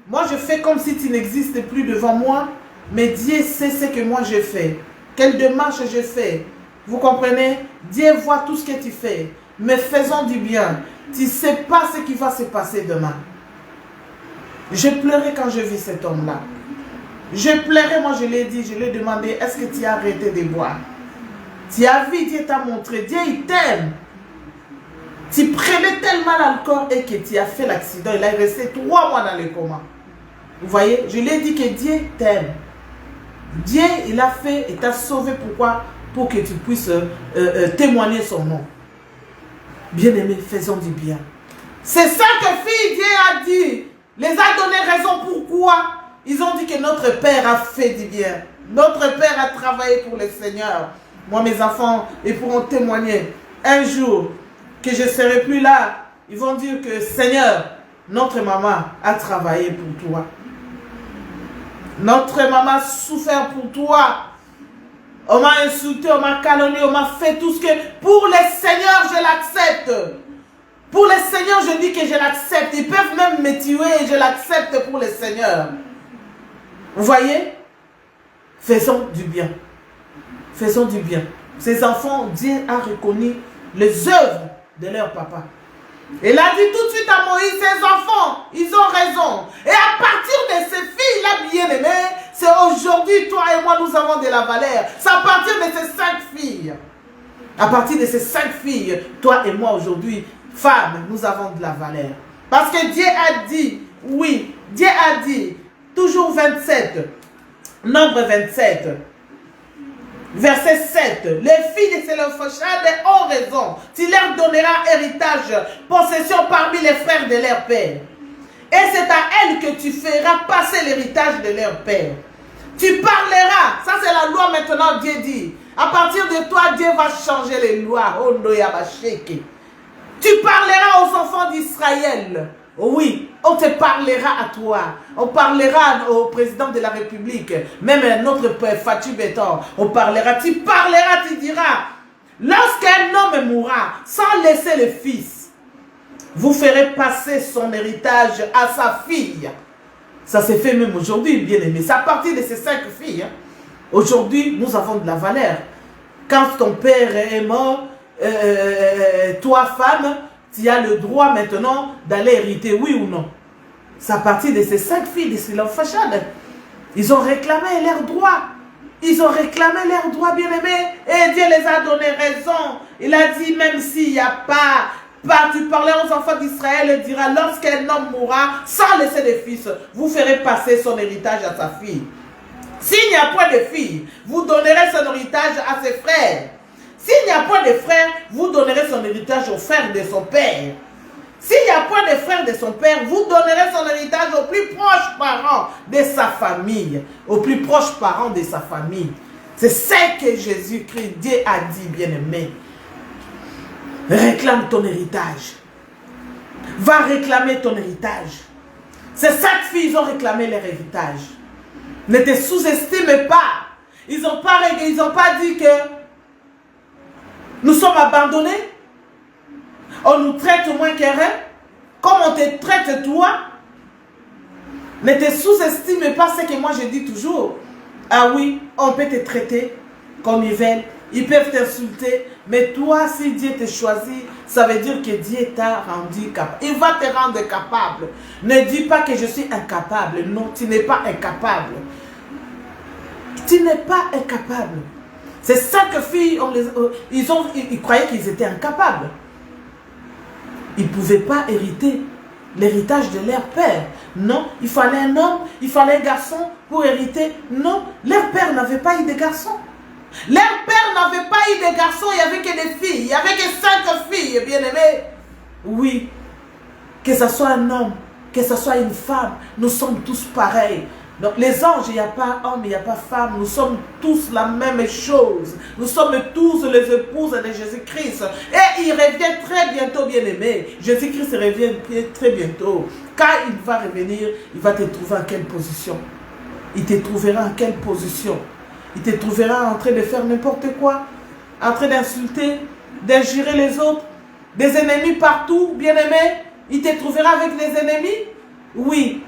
Moi, je fais comme si tu n'existais plus devant moi, mais Dieu sait ce que moi je fais. Quelle démarche je fais. Vous comprenez? Dieu voit tout ce que tu fais. Mais faisons du bien. Tu ne sais pas ce qui va se passer demain. J'ai pleuré quand je vis cet homme-là. J'ai pleuré, moi je l'ai dit, je lui ai demandé, est-ce que tu as arrêté de boire? Tu as vu, Dieu t'a montré, Dieu il t'aime. Tu prenais tellement l'alcool et que tu as fait l'accident, il est resté 3 mois dans le coma. Vous voyez, je lui ai dit que Dieu t'aime. Dieu, il a fait et t'a sauvé. Pourquoi? Pour que tu puisses témoigner son nom. Bien-aimés, faisons du bien. Ces 5 filles, Dieu a dit, les a donné raison. Pourquoi? Ils ont dit que notre Père a fait du bien. Notre Père a travaillé pour le Seigneur. Moi, mes enfants, ils pourront témoigner. Un jour que je ne serai plus là, ils vont dire que Seigneur, notre maman a travaillé pour toi. Notre maman a souffert pour toi. On m'a insulté, on m'a calomnié, on m'a fait tout ce que... Pour le Seigneur, je l'accepte. Pour le Seigneur, je dis que je l'accepte. Ils peuvent même me tuer et je l'accepte pour le Seigneur. Vous voyez? Faisons du bien. Faisons du bien. Ces enfants, Dieu a reconnu les œuvres de leur papa. Il a dit tout de suite à Moïse, ces enfants, ils ont raison. Et à partir de ces filles-là, bien-aimées, c'est aujourd'hui, toi et moi, nous avons de la valeur. C'est à partir de ces 5 filles. À partir de ces 5 filles, toi et moi, aujourd'hui, femmes, nous avons de la valeur. Parce que Dieu a dit, oui, Dieu a dit, toujours 27, nombre 27, verset 7, les filles de Sélophonchad ont raison, tu leur donneras héritage, possession parmi les frères de leur père. Et c'est à elles que tu feras passer l'héritage de leur père. Tu parleras, ça c'est la loi maintenant, Dieu dit. À partir de toi, Dieu va changer les lois. Tu parleras aux enfants d'Israël. Oui, on te parlera à toi. On parlera au président de la République. Même notre père Fatou Béton. On parlera. Tu parleras, tu diras. Lorsqu'un homme mourra sans laisser le fils, vous ferez passer son héritage à sa fille. Ça s'est fait même aujourd'hui, bien aimé. C'est à partir de ces 5 filles. Hein. Aujourd'hui, nous avons de la valeur. Quand ton père est mort, toi, femme, tu as le droit maintenant d'aller hériter, oui ou non. C'est à partir de ces 5 filles de Sélophonchad. Ils ont réclamé leurs droits. Ils ont réclamé leurs droits, bien-aimés. Et Dieu les a donné raison. Il a dit, même s'il n'y a pas... tu parleras aux enfants d'Israël et dira, lorsqu'un homme mourra sans laisser de fils, vous ferez passer son héritage à sa fille. S'il n'y a point de fille, vous donnerez son héritage à ses frères. S'il n'y a point de frère, vous donnerez son héritage aux frères de son père. S'il n'y a point de frère de son père, vous donnerez son héritage aux plus proches parents de sa famille. Aux plus proches parents de sa famille. C'est ce que Jésus-Christ, Dieu a dit, bien-aimé. Réclame ton héritage. Va réclamer ton héritage. Ces 5 filles ont réclamé leur héritage. Ne te sous-estime pas. Ils n'ont pas dit que nous sommes abandonnés. On nous traite moins qu'un rien. Comme on te traite toi. Ne te sous-estime pas ce que moi je dis toujours. Ah oui, on peut te traiter comme ils veulent. Ils peuvent t'insulter. Mais toi, si Dieu te choisit, ça veut dire que Dieu t'a rendu capable. Il va te rendre capable. Ne dis pas que je suis incapable. Non, tu n'es pas incapable. Tu n'es pas incapable. Ces 5 filles, ils croyaient qu'ils étaient incapables. Ils ne pouvaient pas hériter l'héritage de leur père. Non, il fallait un homme, il fallait un garçon pour hériter. Non, leur père n'avait pas eu de garçon. Leur père n'avait pas eu de garçons, il n'y avait que des filles. Il n'y avait que 5 filles, bien-aimées. Oui, que ce soit un homme, que ce soit une femme, nous sommes tous pareils. Donc les anges, il n'y a pas homme, il n'y a pas femme. Nous sommes tous la même chose. Nous sommes tous les épouses de Jésus-Christ. Et il revient très bientôt, bien-aimé. Jésus-Christ revient très bientôt. Quand il va revenir, il va te trouver en quelle position? Il te trouvera en quelle position? Il te trouvera en train de faire n'importe quoi, en train d'insulter, d'injurer les autres, des ennemis partout, bien-aimé. Il te trouvera avec les ennemis. Oui.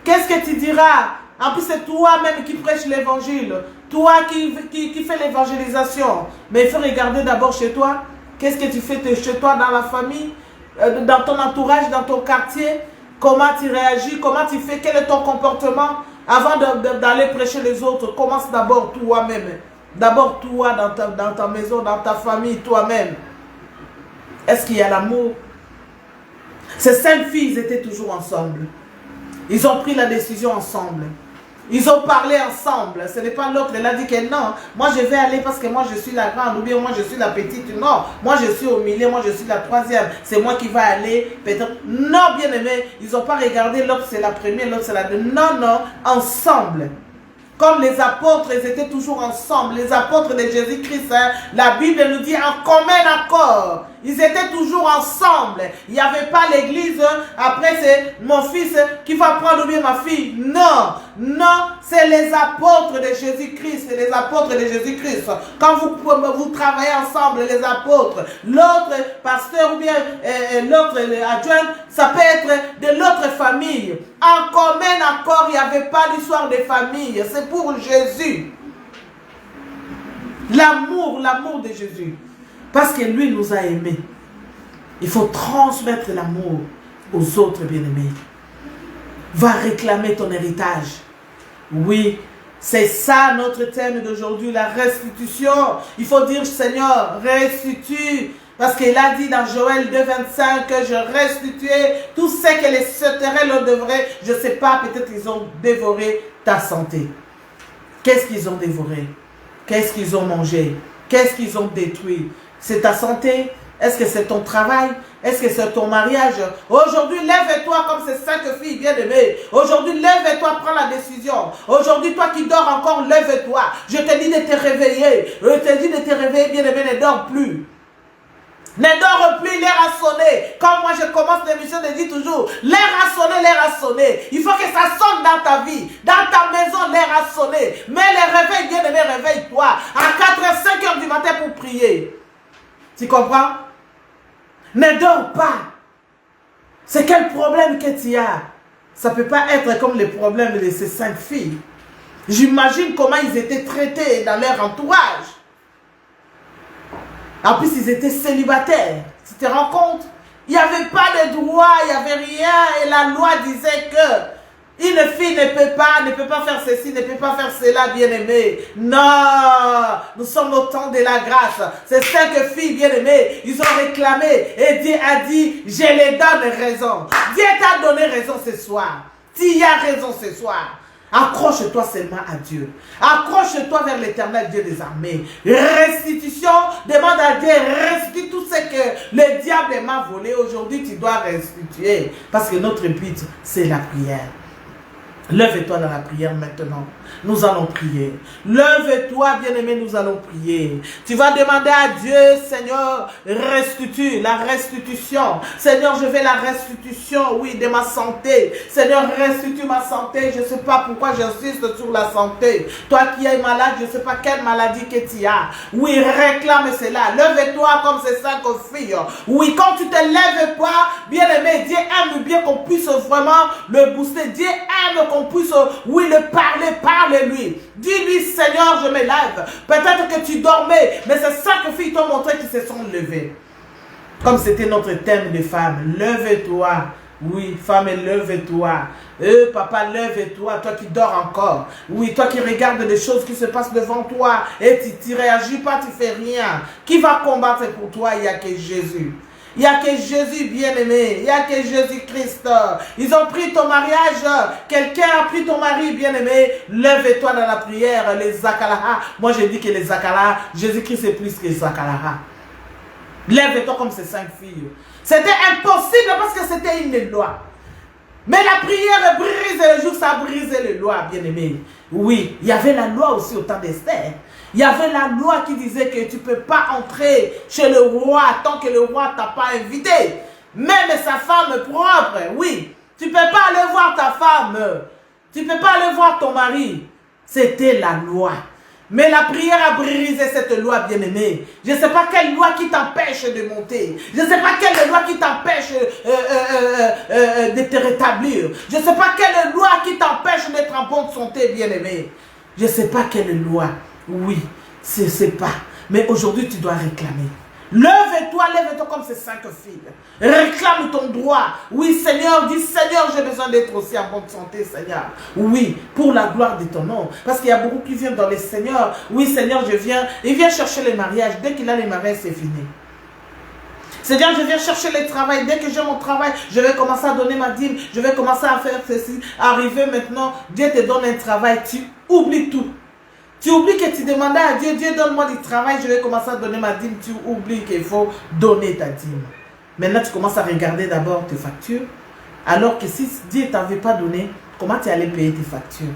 Qu'est-ce que tu diras? En plus, c'est toi-même qui prêche l'évangile. Toi qui fais l'évangélisation. Mais il faut regarder d'abord chez toi. Qu'est-ce que tu fais chez toi, dans la famille, dans ton entourage, dans ton quartier? Comment tu réagis? Comment tu fais? Quel est ton comportement? Avant d'aller prêcher les autres, commence d'abord toi-même. D'abord toi, dans ta maison, dans ta famille, toi-même. Est-ce qu'il y a l'amour? Ces 5 filles étaient toujours ensemble. Ils ont pris la décision ensemble. Ils ont parlé ensemble. Ce n'est pas l'autre, elle a dit que non, moi je vais aller parce que moi je suis la grande, ou bien moi je suis la petite. Non, moi je suis au milieu, moi je suis la troisième. C'est moi qui vais aller, peut-être. Non, bien aimé, ils n'ont pas regardé l'autre c'est la première, l'autre c'est la deuxième. Non, non, ensemble. Comme les apôtres, ils étaient toujours ensemble. Les apôtres de Jésus-Christ, hein, la Bible nous dit en commun accord. Ils étaient toujours ensemble. Il n'y avait pas l'église. Après, c'est mon fils qui va prendre bien ma fille. Non, non, c'est les apôtres de Jésus-Christ. C'est les apôtres de Jésus-Christ. Quand vous travaillez ensemble, les apôtres, l'autre pasteur ou bien l'autre adjoint, ça peut être de l'autre famille. En commun accord, il n'y avait pas l'histoire des familles. C'est pour Jésus. L'amour de Jésus. Parce que lui nous a aimés. Il faut transmettre l'amour aux autres bien-aimés. Va réclamer ton héritage. Oui, c'est ça notre thème d'aujourd'hui, la restitution. Il faut dire, Seigneur, restitue. Parce qu'il a dit dans Joël 2,25 que je restituais tout ce que les sauterelles leur devraient. Je ne sais pas, peut-être qu'ils ont dévoré ta santé. Qu'est-ce qu'ils ont dévoré? Qu'est-ce qu'ils ont mangé? Qu'est-ce qu'ils ont détruit? C'est ta santé? Est-ce que c'est ton travail? Est-ce que c'est ton mariage? Aujourd'hui, lève-toi comme ces 5 filles bien-aimées. Aujourd'hui, lève-toi, prends la décision. Aujourd'hui, toi qui dors encore, lève-toi. Je te dis de te réveiller. Je te dis de te réveiller, bien-aimé, ne dors plus. Ne dors plus, l'air a sonné. Comme moi, je commence l'émission, je dis toujours, l'air a sonné, l'air a sonné. Il faut que ça sonne dans ta vie. Dans ta maison, l'air a sonné. Mais les réveils, bien-aimé, réveille-toi. À 4h, 5h du matin pour prier. Tu comprends? Ne dors pas. C'est quel problème que tu as? Ça ne peut pas être comme les problèmes de ces 5 filles. J'imagine comment ils étaient traités dans leur entourage. En plus, ils étaient célibataires. Tu te rends compte? Il n'y avait pas de droit, il n'y avait rien. Et la loi disait que une fille ne peut pas faire ceci, ne peut pas faire cela, bien-aimé. Non, nous sommes au temps de la grâce. Ces 5 filles bien-aimées, ils ont réclamé et Dieu a dit, je les donne raison. Dieu t'a donné raison ce soir. Tu as raison ce soir. Accroche-toi seulement à Dieu. Accroche-toi vers l'Éternel Dieu des armées. Restitution, demande à Dieu, restitue tout ce que le diable m'a volé. Aujourd'hui, tu dois restituer. Parce que notre but, c'est la prière. Lève-toi dans la prière maintenant. Nous allons prier. Lève-toi, bien-aimé, nous allons prier. Tu vas demander à Dieu, Seigneur, restitue, la restitution. Seigneur, je veux la restitution, oui, de ma santé. Seigneur, restitue ma santé. Je ne sais pas pourquoi j'insiste sur la santé. Toi qui es malade, je ne sais pas quelle maladie que tu as. Oui, réclame cela. Lève-toi comme ces 5 filles. Oui, quand tu te lèves pas, bien-aimé, Dieu aime bien qu'on puisse vraiment le booster. Dieu aime qu'on puisse, oui, le parler. Parle-lui. Dis-lui, Seigneur, je me lève. Peut-être que tu dormais, mais ces 5 filles t'ont montré qu'ils se sont levées. Comme c'était notre thème de femmes. Lève-toi. Oui, femme, lève-toi. Papa, lève-toi. Toi qui dors encore. Oui, toi qui regardes les choses qui se passent devant toi et tu ne réagis pas, tu ne fais rien. Qui va combattre pour toi? Il n'y a que Jésus. Il n'y a que Jésus bien-aimé. Il n'y a que Jésus-Christ. Ils ont pris ton mariage. Quelqu'un a pris ton mari bien-aimé. Lève-toi dans la prière. Les Zakalaha. Moi, je dis que les Zakalaha, Jésus-Christ est plus que les Zakalaha. Lève-toi comme ces 5 filles. C'était impossible parce que c'était une loi. Mais la prière brise le jour, ça a brisé les lois, bien-aimé. Oui, il y avait la loi aussi au temps d'Esther. Il y avait la loi qui disait que tu ne peux pas entrer chez le roi tant que le roi ne t'a pas invité. Même sa femme propre, oui. Tu ne peux pas aller voir ta femme. Tu ne peux pas aller voir ton mari. C'était la loi. Mais la prière a brisé cette loi, bien-aimée. Je ne sais pas quelle loi qui t'empêche de monter. Je ne sais pas quelle loi qui t'empêche de te rétablir. Je ne sais pas quelle loi qui t'empêche d'être en bonne santé, bien-aimée. Je ne sais pas quelle loi. Oui, je ne sais pas. Mais aujourd'hui, tu dois réclamer. Lève-toi, lève-toi comme ces 5 filles. Réclame ton droit. Oui, Seigneur, dis, Seigneur, j'ai besoin d'être aussi en bonne santé, Seigneur. Oui, pour la gloire de ton nom. Parce qu'il y a beaucoup qui viennent dans les Seigneurs. Oui, Seigneur, je viens. Il vient chercher les mariages. Dès qu'il a les mariages, c'est fini. Seigneur, je viens chercher le travail. Dès que j'ai mon travail, je vais commencer à donner ma dîme. Je vais commencer à faire ceci. Arrivé maintenant, Dieu te donne un travail. Tu oublies tout. Tu oublies que tu demandais à Dieu, Dieu donne-moi du travail, je vais commencer à donner ma dîme. Tu oublies qu'il faut donner ta dîme. Maintenant, tu commences à regarder d'abord tes factures. Alors que si Dieu ne t'avait pas donné, comment tu allais payer tes factures?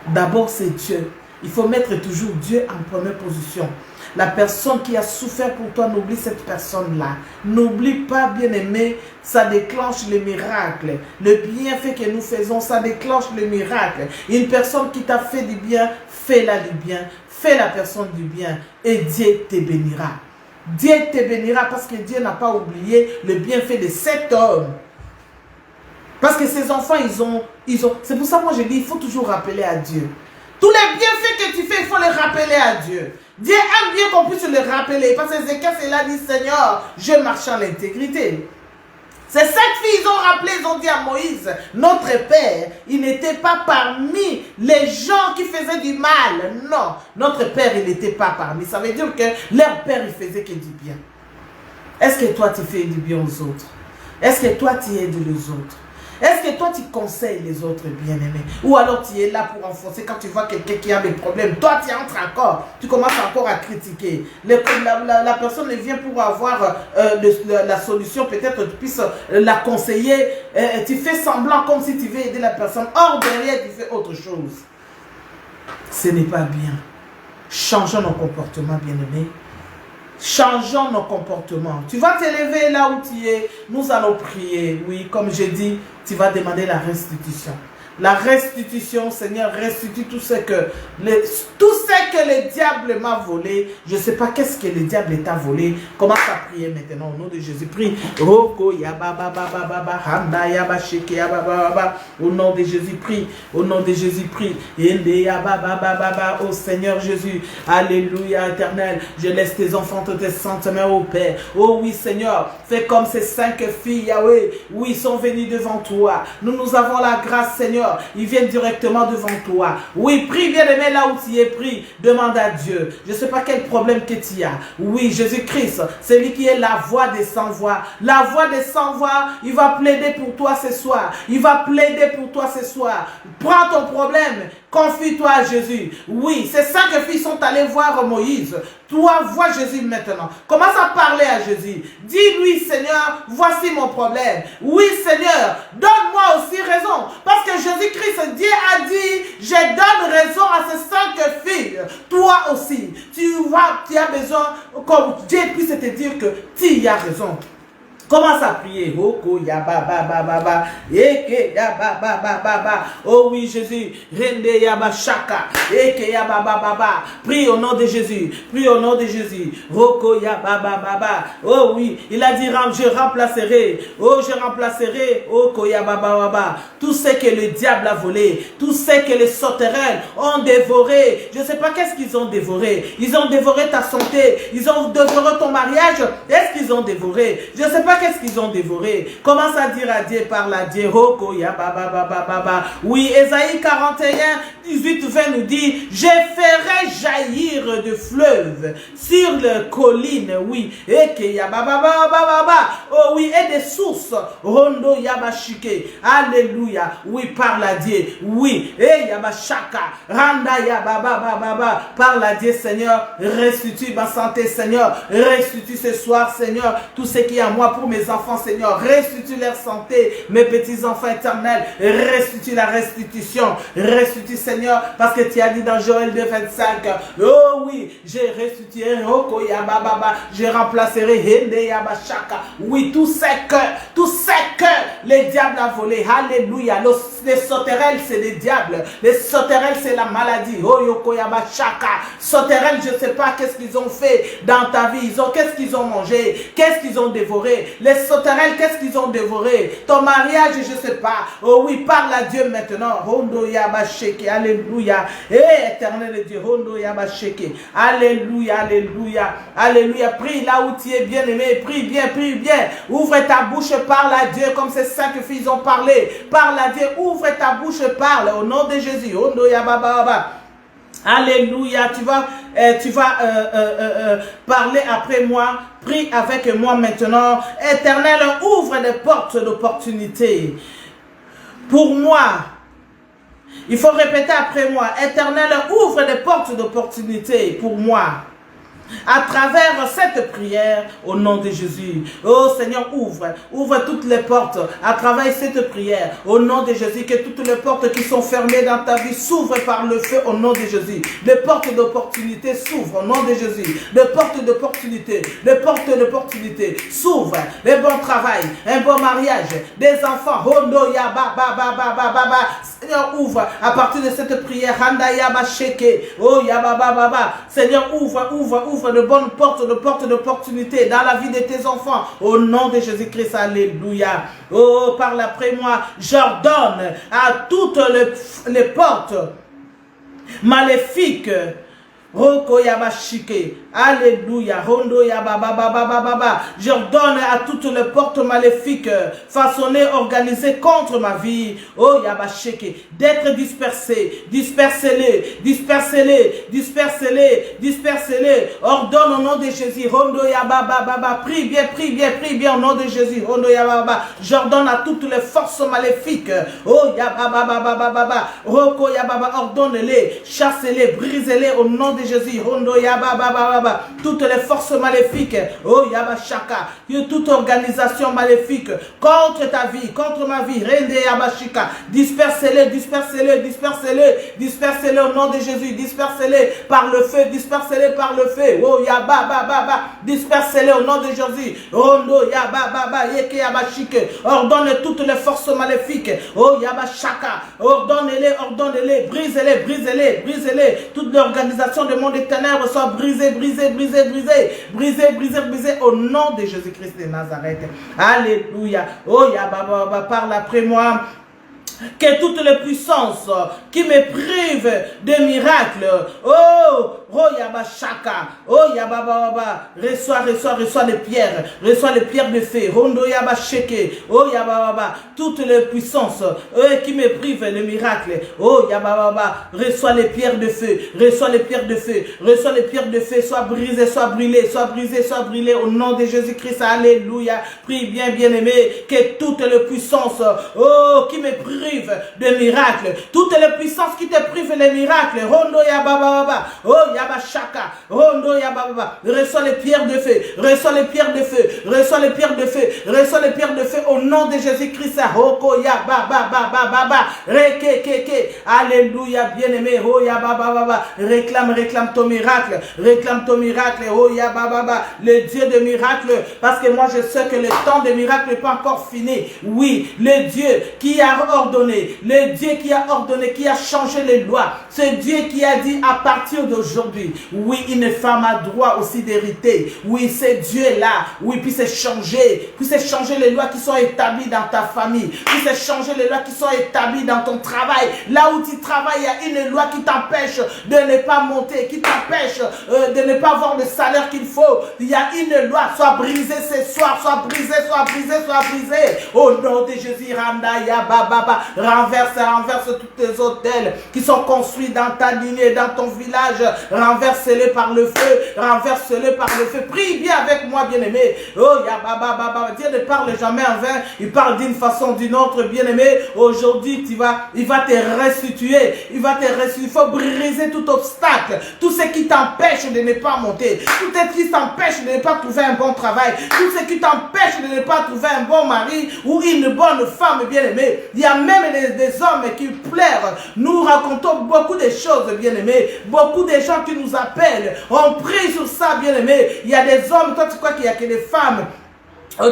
D'abord, c'est Dieu. Il faut mettre toujours Dieu en première position. La personne qui a souffert pour toi, n'oublie cette personne-là. N'oublie pas, bien-aimé, ça déclenche le miracle. Le bienfait que nous faisons, ça déclenche le miracle. Une personne qui t'a fait du bien, fais-la du bien. Fais la personne du bien et Dieu te bénira. Dieu te bénira parce que Dieu n'a pas oublié le bienfait de cet homme. Parce que ces enfants, ils ont... C'est pour ça que moi je dis, il faut toujours rappeler à Dieu. Tous les bienfaits que tu fais, il faut les rappeler à Dieu. Dieu aime bien qu'on puisse le rappeler. Parce que Ézéchias, il a dit, Seigneur, je marche en l'intégrité. Ces 7 filles, ils ont rappelé, ils ont dit à Moïse, notre père, il n'était pas parmi les gens qui faisaient du mal. Non, notre père, il n'était pas parmi. Ça veut dire que leur père, il faisait que du bien. Est-ce que toi, tu fais du bien aux autres? Est-ce que toi, tu aides les autres? Est-ce que toi, tu conseilles les autres bien-aimés? Ou alors, tu es là pour enfoncer quand tu vois quelqu'un qui a des problèmes. Toi, tu entres encore. Tu commences encore à critiquer. La personne vient pour avoir la solution. Peut-être que tu puisses la conseiller. Tu fais semblant comme si tu veux aider la personne. Or, derrière, tu fais autre chose. Ce n'est pas bien. Changeons nos comportements, bien-aimés. Changeons nos comportements. Tu vas t'élever là où tu es. Nous allons prier. Oui, comme j'ai dit, tu vas demander la restitution. La restitution, Seigneur, restitue tout ce que le diable m'a volé. Je ne sais pas qu'est-ce que le diable t'a volé. Commence à prier maintenant au nom de Jésus. Prie. Au nom de Jésus, prie. Au nom de Jésus, prie. Oh Seigneur Jésus. Alléluia éternel. Je laisse tes enfants tes saintes mains au Père. Oh oui Seigneur. Fais comme ces 5 filles, Yahweh. Oui, ils sont venus devant toi. Nous avons la grâce, Seigneur. Ils viennent directement devant toi. Oui, prie bien aimé là où tu es, prie. Demande à Dieu. Je ne sais pas quel problème que tu as. Oui, Jésus-Christ, c'est lui qui est la voix des sans-voix. La voix des sans-voix, il va plaider pour toi ce soir. Il va plaider pour toi ce soir. Prends ton problème. Confie-toi à Jésus. Oui, ces 5 filles sont allées voir Moïse. Toi, vois Jésus maintenant. Commence à parler à Jésus. Dis-lui, Seigneur, voici mon problème. Oui, Seigneur, donne-moi aussi raison. Parce que Jésus-Christ, Dieu a dit, je donne raison à ces 5 filles. Toi aussi, tu as besoin, comme Dieu puisse te dire que tu as raison. Commence à prier. Oh oui, Jésus. Prie au nom de Jésus. Prie au nom de Jésus. Oh oui, il a dit, je remplacerai. Oh, je remplacerai. Tout ce que le diable a volé, tout ce que les sauterelles ont dévoré. Je ne sais pas qu'est-ce qu'ils ont dévoré. Ils ont dévoré ta santé. Ils ont dévoré ton mariage. Est-ce qu'ils ont dévoré? Je ne sais pas qu'est-ce qu'ils ont dévoré. Commence à dire à Dieu, parle à Dieu. Oui, Ésaïe 41, 18, 20 nous dit, je ferai jaillir de fleuves sur les collines, oui. Oh oui, et des sources. Rondo Yabashike. Alléluia. Oui, parle à Dieu. Oui. Et Yabashaka. Randa Yababa. Parle à Dieu, Seigneur. Restitue ma santé, Seigneur. Restitue ce soir, Seigneur, tout ce qui est à moi pour mes enfants, Seigneur. Restitue leur santé, mes petits-enfants éternels. Restitue la restitution. Restitue, Seigneur, parce que tu as dit dans Joël 2, 25. Oh oui, j'ai restitué. Je remplacerai Hende Yabashaka. Oui, tout ce que les diables a volé. Alléluia. Les sauterelles, c'est les diables. Les sauterelles, c'est la maladie. Oh Yoko Yabashaka. Sauterelles, je ne sais pas qu'est-ce qu'ils ont fait dans ta vie. Qu'est-ce qu'ils ont mangé? Qu'est-ce qu'ils ont dévoré? Les sauterelles, qu'est-ce qu'ils ont dévoré? Ton mariage, je ne sais pas. Oh oui, parle à Dieu maintenant. Hondo Yabasheke. Alléluia. Éternel Dieu. Hondo Yabasheke. Alléluia, alléluia. Alléluia. Prie là où tu es bien aimé. Prie bien, prie bien. Ouvre ta bouche, parle à Dieu comme ces 5 filles ont parlé. Parle à Dieu, ouvre ta bouche, parle au nom de Jésus. Hondo Yababa. Alléluia. Tu vas parler après moi. Prie avec moi maintenant. Éternel, ouvre des portes d'opportunité pour moi. Il faut répéter après moi. Éternel, ouvre des portes d'opportunité pour moi. À travers cette prière, au nom de Jésus. Oh Seigneur, ouvre toutes les portes à travers cette prière, au nom de Jésus. Que toutes les portes qui sont fermées dans ta vie s'ouvrent par le feu, au nom de Jésus. Les portes d'opportunité s'ouvrent, au nom de Jésus. Les portes d'opportunité s'ouvrent. Les bons travail, un bon mariage, des enfants. Oh no ya ba ba ba ba ba ba ba. Seigneur, ouvre à partir de cette prière. Handa ya ba sheke. Oh ya ba ba ba ba. Seigneur, ouvre de bonnes portes d'opportunité dans la vie de tes enfants. Au nom de Jésus-Christ, alléluia. Oh, parle après moi. J'ordonne à toutes les portes maléfiques. Roko yabashike. Alléluia. Rondo yababababababa. J'ordonne à toutes les portes maléfiques façonnées, organisées contre ma vie. Oh yabashike. D'être dispersées. Dispersez-les. Dispersez-les. Dispersez-les. Dispersez-les. Ordonne au nom de Jésus. Rondo yababababa. Prie bien au nom de Jésus. Rondo yabababa. J'ordonne à toutes les forces maléfiques. Oh yabababababa. Roko yababa. Ordonne-les. Chassez-les. Brisez-les au nom de Jésus. Rondo yababababa. Toutes les forces maléfiques, oh Yabashaka, toute organisation maléfique contre ta vie, contre ma vie, Rende Yabashika, dispersez-les, dispersez-les, dispersez-les, dispersez-les au nom de Jésus, dispersez-les par le feu, dispersez-les par le feu, oh Yababababa, dispersez-les au nom de Jésus, Rondo Yabababa, Yeke Yabashike, ordonne toutes les forces maléfiques, oh Yabashaka, ordonnez-les, ordonnez-les, brisez-les, brisez-les, brisez-les, toute l'organisation du monde des ténèbres soit brisée, brisé, au nom de Jésus-Christ de Nazareth. Alléluia. Oh, Yababa, parle après moi. Que toutes les puissances qui me privent de miracles, oh Yabashaka, oh Yababa, reçois les pierres de feu, Rondo Yabasheke, oh Yababa, toutes les puissances qui me privent de miracles, oh Yababa, reçois les pierres de feu, reçois les pierres de feu, reçois les pierres de feu, sois brisées, sois brûlées, sois brisées, sois brûlées au nom de Jésus-Christ, alléluia. Prie bien, bien-aimé, que toutes les puissances, oh, qui me privent de miracles, toutes les puissances qui te privent les miracles, Rondo Yababa, oh Yabashaka, Rondo Yababa, reçois les pierres de feu, reçois les pierres de feu, reçois les pierres de feu, reçois les pierres de feu au nom de Jésus-Christ, Roko Yababa, Rekeke, alléluia, bien-aimé, oh Yababa, réclame ton miracle, oh Yababa, le Dieu de miracles, parce que moi je sais que le temps de miracle n'est pas encore fini, oui, le Dieu qui a ordonné, le Dieu qui a ordonné, qui a changé les lois, c'est Dieu qui a dit à partir d'aujourd'hui, oui, une femme a droit aussi d'hériter, oui, c'est Dieu là, oui, puis c'est changer les lois qui sont établies dans ta famille, puis c'est changer les lois qui sont établies dans ton travail, là où tu travailles, il y a une loi qui t'empêche de ne pas monter, qui t'empêche de ne pas avoir le salaire qu'il faut, il y a une loi, soit brisée ce soir, soit brisée, au nom de Jésus, Randaya Baba, renverse tous tes hôtels qui sont construits dans ta lignée, dans ton village, renverse-les par le feu, prie bien avec moi, bien-aimé, oh Yababa, Dieu ne parle jamais en vain, il parle d'une façon ou d'une autre, bien-aimé, aujourd'hui il va te restituer, il faut briser tout obstacle, tout ce qui t'empêche de ne pas monter, tout ce qui t'empêche de ne pas trouver un bon travail, tout ce qui t'empêche de ne pas trouver un bon mari ou une bonne femme, bien-aimé, il y a même des hommes qui pleurent. Nous racontons beaucoup de choses, bien-aimés. Beaucoup de gens qui nous appellent. On prie sur ça, bien-aimés. Il y a des hommes, toi tu crois qu'il n'y a que des femmes.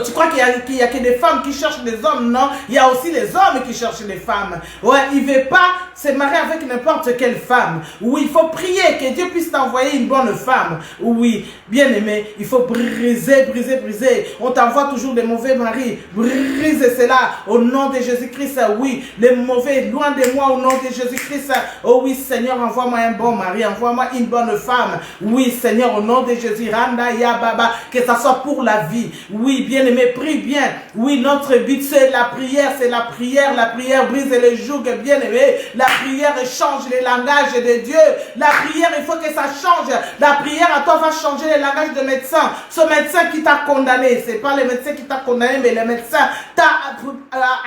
Tu crois qu'il y a que des femmes qui cherchent des hommes? Non, il y a aussi les hommes qui cherchent des femmes. Ouais, il ne veut pas se marier avec n'importe quelle femme. Oui, il faut prier que Dieu puisse t'envoyer une bonne femme. Oui, bien aimé, il faut briser. On t'envoie toujours des mauvais maris. Brise cela au nom de Jésus-Christ. Oui, les mauvais, loin de moi au nom de Jésus-Christ. Oh oui, Seigneur, envoie-moi un bon mari, envoie-moi une bonne femme. Oui, Seigneur, au nom de Jésus, Randa Ya Baba, que ça soit pour la vie. Oui, bien-aimé, prie bien. Oui, notre but, c'est la prière. C'est la prière. La prière brise les jougs, bien-aimé. La prière change les langages de Dieu. La prière, il faut que ça change. La prière à toi va changer les langages de médecin. Ce médecin qui t'a condamné, c'est pas le médecin qui t'a condamné, mais le médecin t'a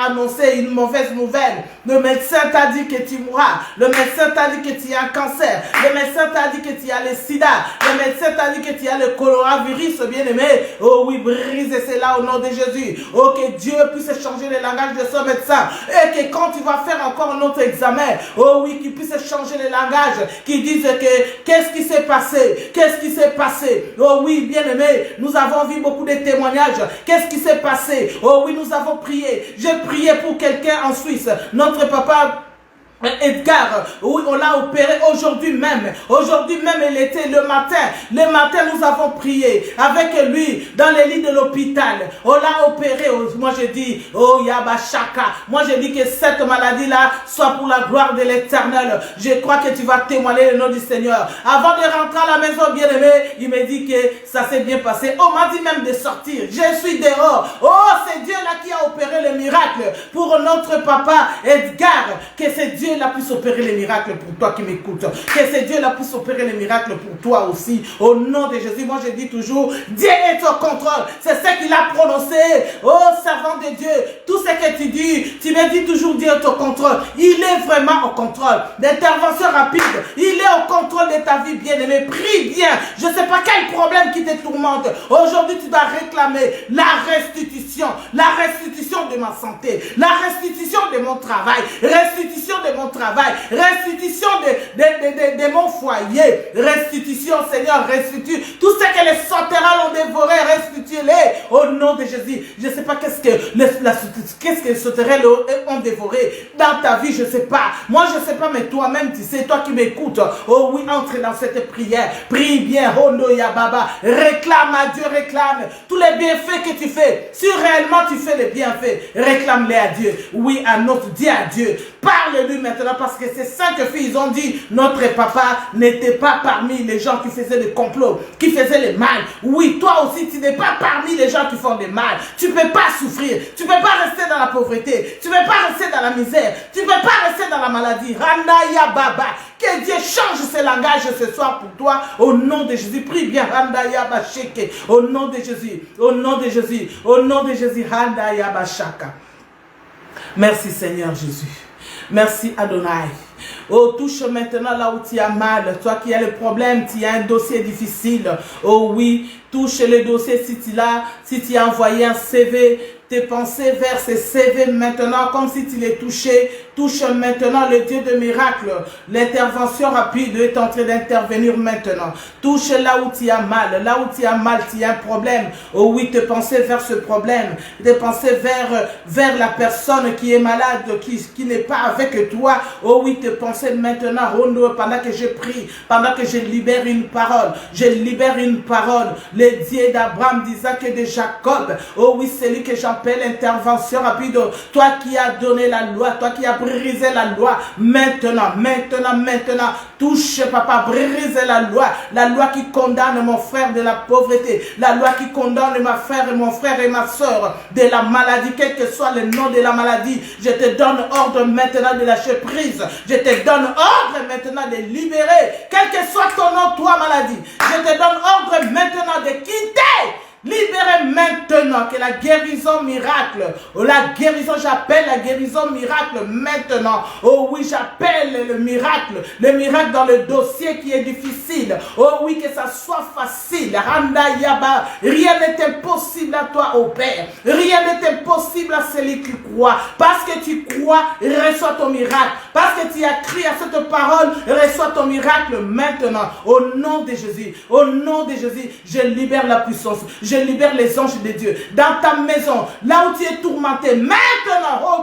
annoncé une mauvaise nouvelle. Le médecin t'a dit que tu mourras. Le médecin t'a dit que tu as un cancer. Le médecin t'a dit que tu as le sida. Le médecin t'a dit que tu as le coronavirus, bien-aimé. Oh oui, brise cela au nom de Jésus. Oh, que Dieu puisse changer le langage de ce médecin. Et que quand tu vas faire encore un autre examen, oh oui, qu'il puisse changer le langage. Qui disent que qu'est-ce qui s'est passé? Qu'est-ce qui s'est passé? Oh oui, bien-aimé, nous avons vu beaucoup de témoignages. Qu'est-ce qui s'est passé? Oh oui, nous avons prié. J'ai prié pour quelqu'un en Suisse. Notre papa Edgar, oui, on l'a opéré aujourd'hui même. Aujourd'hui même, il était le matin. Le matin, nous avons prié avec lui dans les lits de l'hôpital. On l'a opéré. Moi, je dis, oh, Yabashaka. Moi, je dis que cette maladie-là soit pour la gloire de l'Éternel. Je crois que tu vas témoigner le nom du Seigneur. Avant de rentrer à la maison, bien-aimé, il me dit que ça s'est bien passé. On m'a dit même de sortir. Je suis dehors. Oh, c'est Dieu là qui a opéré le miracle pour notre papa Edgar. Que c'est Dieu là puisse opérer les miracles pour toi qui m'écoutes. Que c'est Dieu là puisse opérer les miracles pour toi aussi. Au nom de Jésus, moi je dis toujours, Dieu est au contrôle. C'est ce qu'il a prononcé. Oh, servant de Dieu, tout ce que tu dis, tu me dis toujours Dieu est au contrôle. Il est vraiment au contrôle. D'intervention rapide, il est au contrôle de ta vie, bien-aimé. Prie bien. Je ne sais pas quel problème qui te tourmente. Aujourd'hui, tu dois réclamer la restitution de ma santé, la restitution de mon travail, restitution de mon travail, restitution de mon foyer, restitution, Seigneur, restitue tout ce que les sauterelles ont dévoré, restitue-les au nom de Jésus. Je ne sais pas qu'est-ce que les sauterelles ont dévoré dans ta vie, je ne sais pas. Moi, je ne sais pas, mais toi-même, tu sais, toi qui m'écoutes, oh oui, entre dans cette prière, prie bien, oh no Yababa, réclame à Dieu, réclame tous les bienfaits que tu fais. Si réellement tu fais les bienfaits, réclame-les à Dieu. Oui, à notre Dieu, à Dieu. Parle-lui maintenant parce que ces 5 filles, ils ont dit, notre papa n'était pas parmi les gens qui faisaient des complots, qui faisaient le mal. Oui, toi aussi, tu n'es pas parmi les gens qui font des mal. Tu ne peux pas souffrir. Tu ne peux pas rester dans la pauvreté. Tu ne peux pas rester dans la misère. Tu ne peux pas rester dans la maladie. Randaya Baba. Que Dieu change ce langage ce soir pour toi. Au nom de Jésus. Prie bien. Randaya Basheke. Au nom de Jésus. Au nom de Jésus. Au nom de Jésus. Randaya Bashaka. Merci Seigneur Jésus. Merci Adonai. Oh, touche maintenant là où tu as mal. Toi qui as le problème, tu as un dossier difficile. Oh oui, touche le dossier si tu as envoyé un CV. Tes pensées vers ces CV maintenant, comme si tu les touchais. Touche maintenant le Dieu de miracles. L'intervention rapide est en train d'intervenir maintenant. Touche là où tu as mal. Là où tu as mal, tu as un problème. Oh oui, tes pensées vers ce problème. Tes pensées vers la personne qui est malade, qui n'est pas avec toi. Oh oui, tes pensées maintenant. Oh non, pendant que je prie, pendant que je libère une parole. Je libère une parole. Le Dieu d'Abraham, d'Isaac et de Jacob. Oh oui, c'est lui que j'appelle intervention rapide. Toi qui as donné la loi, toi qui as brisé la loi, maintenant, touche papa, brise la loi qui condamne mon frère de la pauvreté, la loi qui condamne ma frère et mon frère et ma soeur de la maladie, quel que soit le nom de la maladie. Je te donne ordre maintenant de lâcher prise, je te donne ordre maintenant de libérer, quel que soit ton nom, toi maladie, je te donne ordre maintenant de quitter. Libérez maintenant que la guérison miracle, la guérison, j'appelle la guérison miracle maintenant. Oh oui, j'appelle le miracle dans le dossier qui est difficile. Oh oui, que ça soit facile. Randa Yaba, rien n'est impossible à toi, au Père. Rien n'est impossible à celui qui croit. Parce que tu crois, reçois ton miracle. Parce que tu as crié à cette parole, reçois ton miracle maintenant. Au nom de Jésus, au nom de Jésus, je libère la puissance. Je libère les anges de Dieu dans ta maison, là où tu es tourmenté. Maintenant, oh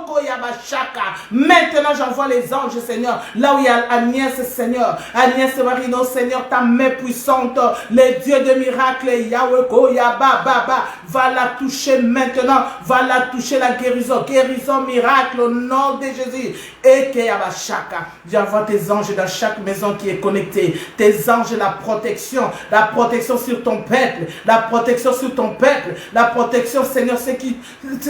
Maintenant, j'envoie les anges, Seigneur, là où il y a Agnès, Seigneur. Agnès Marino, Seigneur, ta main puissante, les dieux de miracles, Yahweh, Koyaba, Baba, va la toucher maintenant, va la toucher la guérison, guérison, miracle, au nom de Jésus. Et Keyabashaka, j'envoie tes anges dans chaque maison qui est connectée, tes anges, la protection sur ton peuple, la protection sur ton peuple, la protection, Seigneur, c'est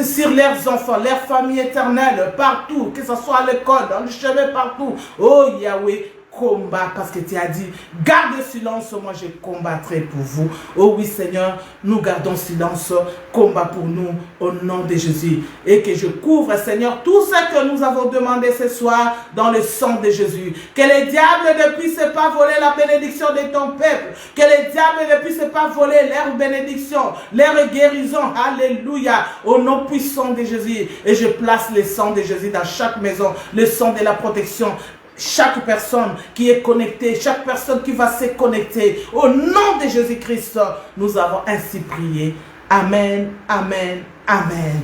sur leurs enfants, leurs familles éternelles, partout, que ce soit à l'école, dans le chemin, partout. Oh Yahweh, combat, parce que tu as dit, garde silence, moi je combattrai pour vous. Oh oui Seigneur, nous gardons silence, combat pour nous, au nom de Jésus. Et que je couvre, Seigneur, tout ce que nous avons demandé ce soir dans le sang de Jésus. Que les diables ne puissent pas voler la bénédiction de ton peuple. Que les diables ne puissent pas voler leur bénédiction, leur guérison. Alléluia, au nom puissant de Jésus. Et je place le sang de Jésus dans chaque maison, le sang de la protection. Chaque personne qui est connectée, chaque personne qui va se connecter, au nom de Jésus-Christ, nous avons ainsi prié. Amen, amen, amen.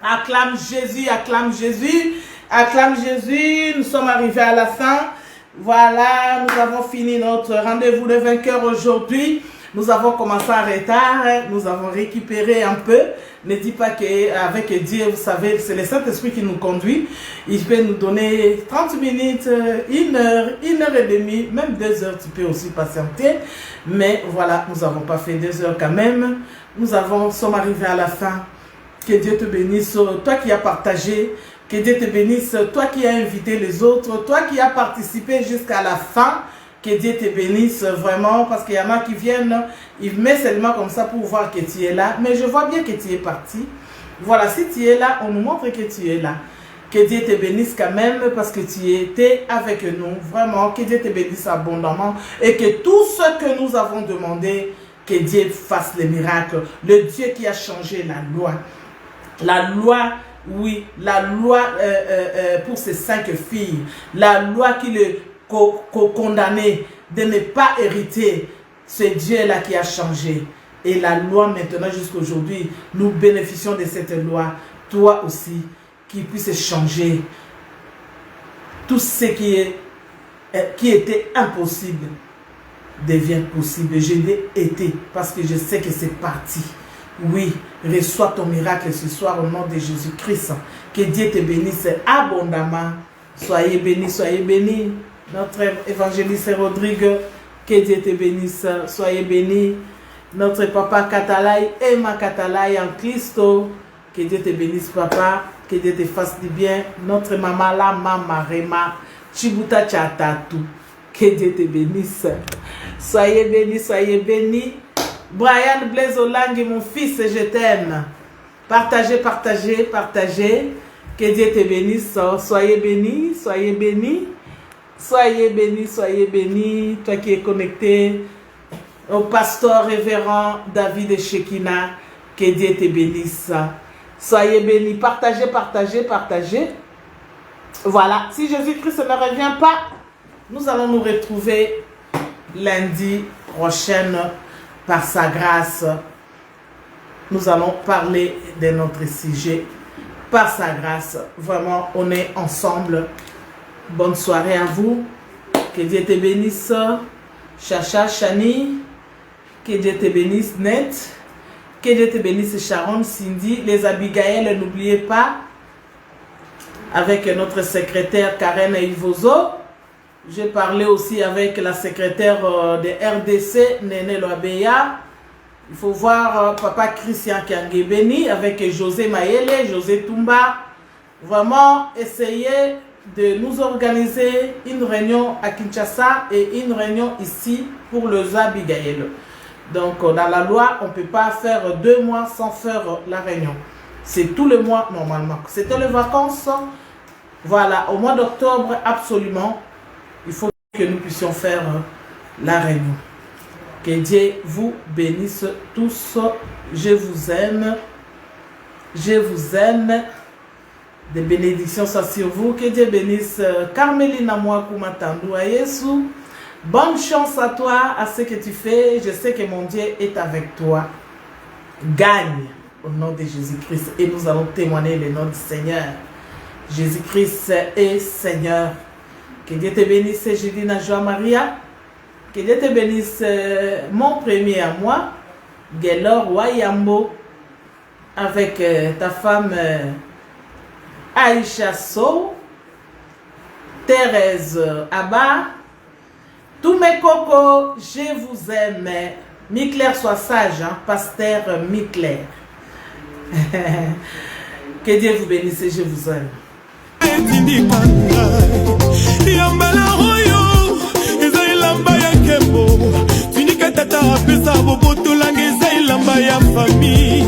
Acclame Jésus, acclame Jésus, acclame Jésus. Nous sommes arrivés à la fin. Voilà, nous avons fini notre rendez-vous de vainqueur aujourd'hui. Nous avons commencé en retard, nous avons récupéré un peu. Ne dis pas qu'avec Dieu, vous savez, c'est le Saint-Esprit qui nous conduit. Il peut nous donner 30 minutes, 1 heure, 1 heure et demie, même 2 heures, tu peux aussi patienter. Mais voilà, nous n'avons pas fait 2 heures quand même. Nous sommes arrivés à la fin. Que Dieu te bénisse, toi qui as partagé. Que Dieu te bénisse, toi qui as invité les autres, toi qui as participé jusqu'à la fin. Que Dieu te bénisse vraiment, parce qu'il y en a qui viennent, ils mettent seulement comme ça pour voir que tu es là. Mais je vois bien que tu es parti. Voilà, si tu es là, on nous montre que tu es là. Que Dieu te bénisse quand même, parce que tu étais avec nous. Vraiment, que Dieu te bénisse abondamment. Et que tout ce que nous avons demandé, que Dieu fasse les miracles. Le Dieu qui a changé la loi. La loi, oui, la loi pour ces 5 filles. La loi qui le condamné de ne pas hériter, c'est Dieu-là qui a changé. Et la loi maintenant jusqu'à aujourd'hui, nous bénéficions de cette loi. Toi aussi, qui puisse changer tout ce qui était impossible devient possible. Je l'ai été parce que je sais que c'est parti. Oui, reçois ton miracle ce soir au nom de Jésus-Christ. Que Dieu te bénisse abondamment. Soyez bénis, soyez bénis. Notre évangéliste Rodrigue, que Dieu te bénisse, soyez bénis. Notre papa Katalai, Emma Katalai en Christo, que Dieu te bénisse papa, que Dieu te fasse du bien. Notre maman la maman Rema, Chibuta Chatatu, que Dieu te bénisse. Soyez bénis, soyez bénis. Brian Blaise Olangi, mon fils, je t'aime. Partagez, partagez, partagez. Que Dieu te bénisse, soyez bénis, soyez bénis. Soyez bénis, soyez bénis, toi qui es connecté au pasteur révérend David Shekina, que Dieu te bénisse. Soyez bénis, partagez, partagez, partagez. Voilà, si Jésus-Christ ne revient pas, nous allons nous retrouver lundi prochain par sa grâce. Nous allons parler de notre sujet par sa grâce. Vraiment, on est ensemble. Bonne soirée à vous. Que Dieu te bénisse. Chacha, Chani. Que Dieu te bénisse, Net. Que Dieu te bénisse, Sharon, Cindy. Les Abigail, n'oubliez pas. Avec notre secrétaire Karen Ivozo. J'ai parlé aussi avec la secrétaire de RDC, Nene Loabeya. Il faut voir Papa Christian Kiangé béni avec José Maëlle, José Toumba. Vraiment, essayez de nous organiser une réunion à Kinshasa et une réunion ici pour le Abigail. Donc, dans la loi, on ne peut pas faire 2 mois sans faire la réunion. C'est tout le mois normalement. C'était les vacances. Voilà, au mois d'octobre, absolument, il faut que nous puissions faire la réunion. Que Dieu vous bénisse tous. Je vous aime. Je vous aime. Des bénédictions soient sur vous. Que Dieu bénisse Carmelina Mouakoumatanou à Yesu. Bonne chance à toi, à ce que tu fais. Je sais que mon Dieu est avec toi. Gagne au nom de Jésus-Christ. Et nous allons témoigner le nom du Seigneur. Jésus-Christ est Seigneur. Que Dieu te bénisse, je dis na joie Maria. Que Dieu te bénisse, mon premier à moi, Gelor Wayambo, avec ta femme Aïcha So, Thérèse Abba, tous mes cocos, je vous aime. Mikler soit sage, hein, pasteur Mikler. Que Dieu vous bénisse, je vous aime. Famille,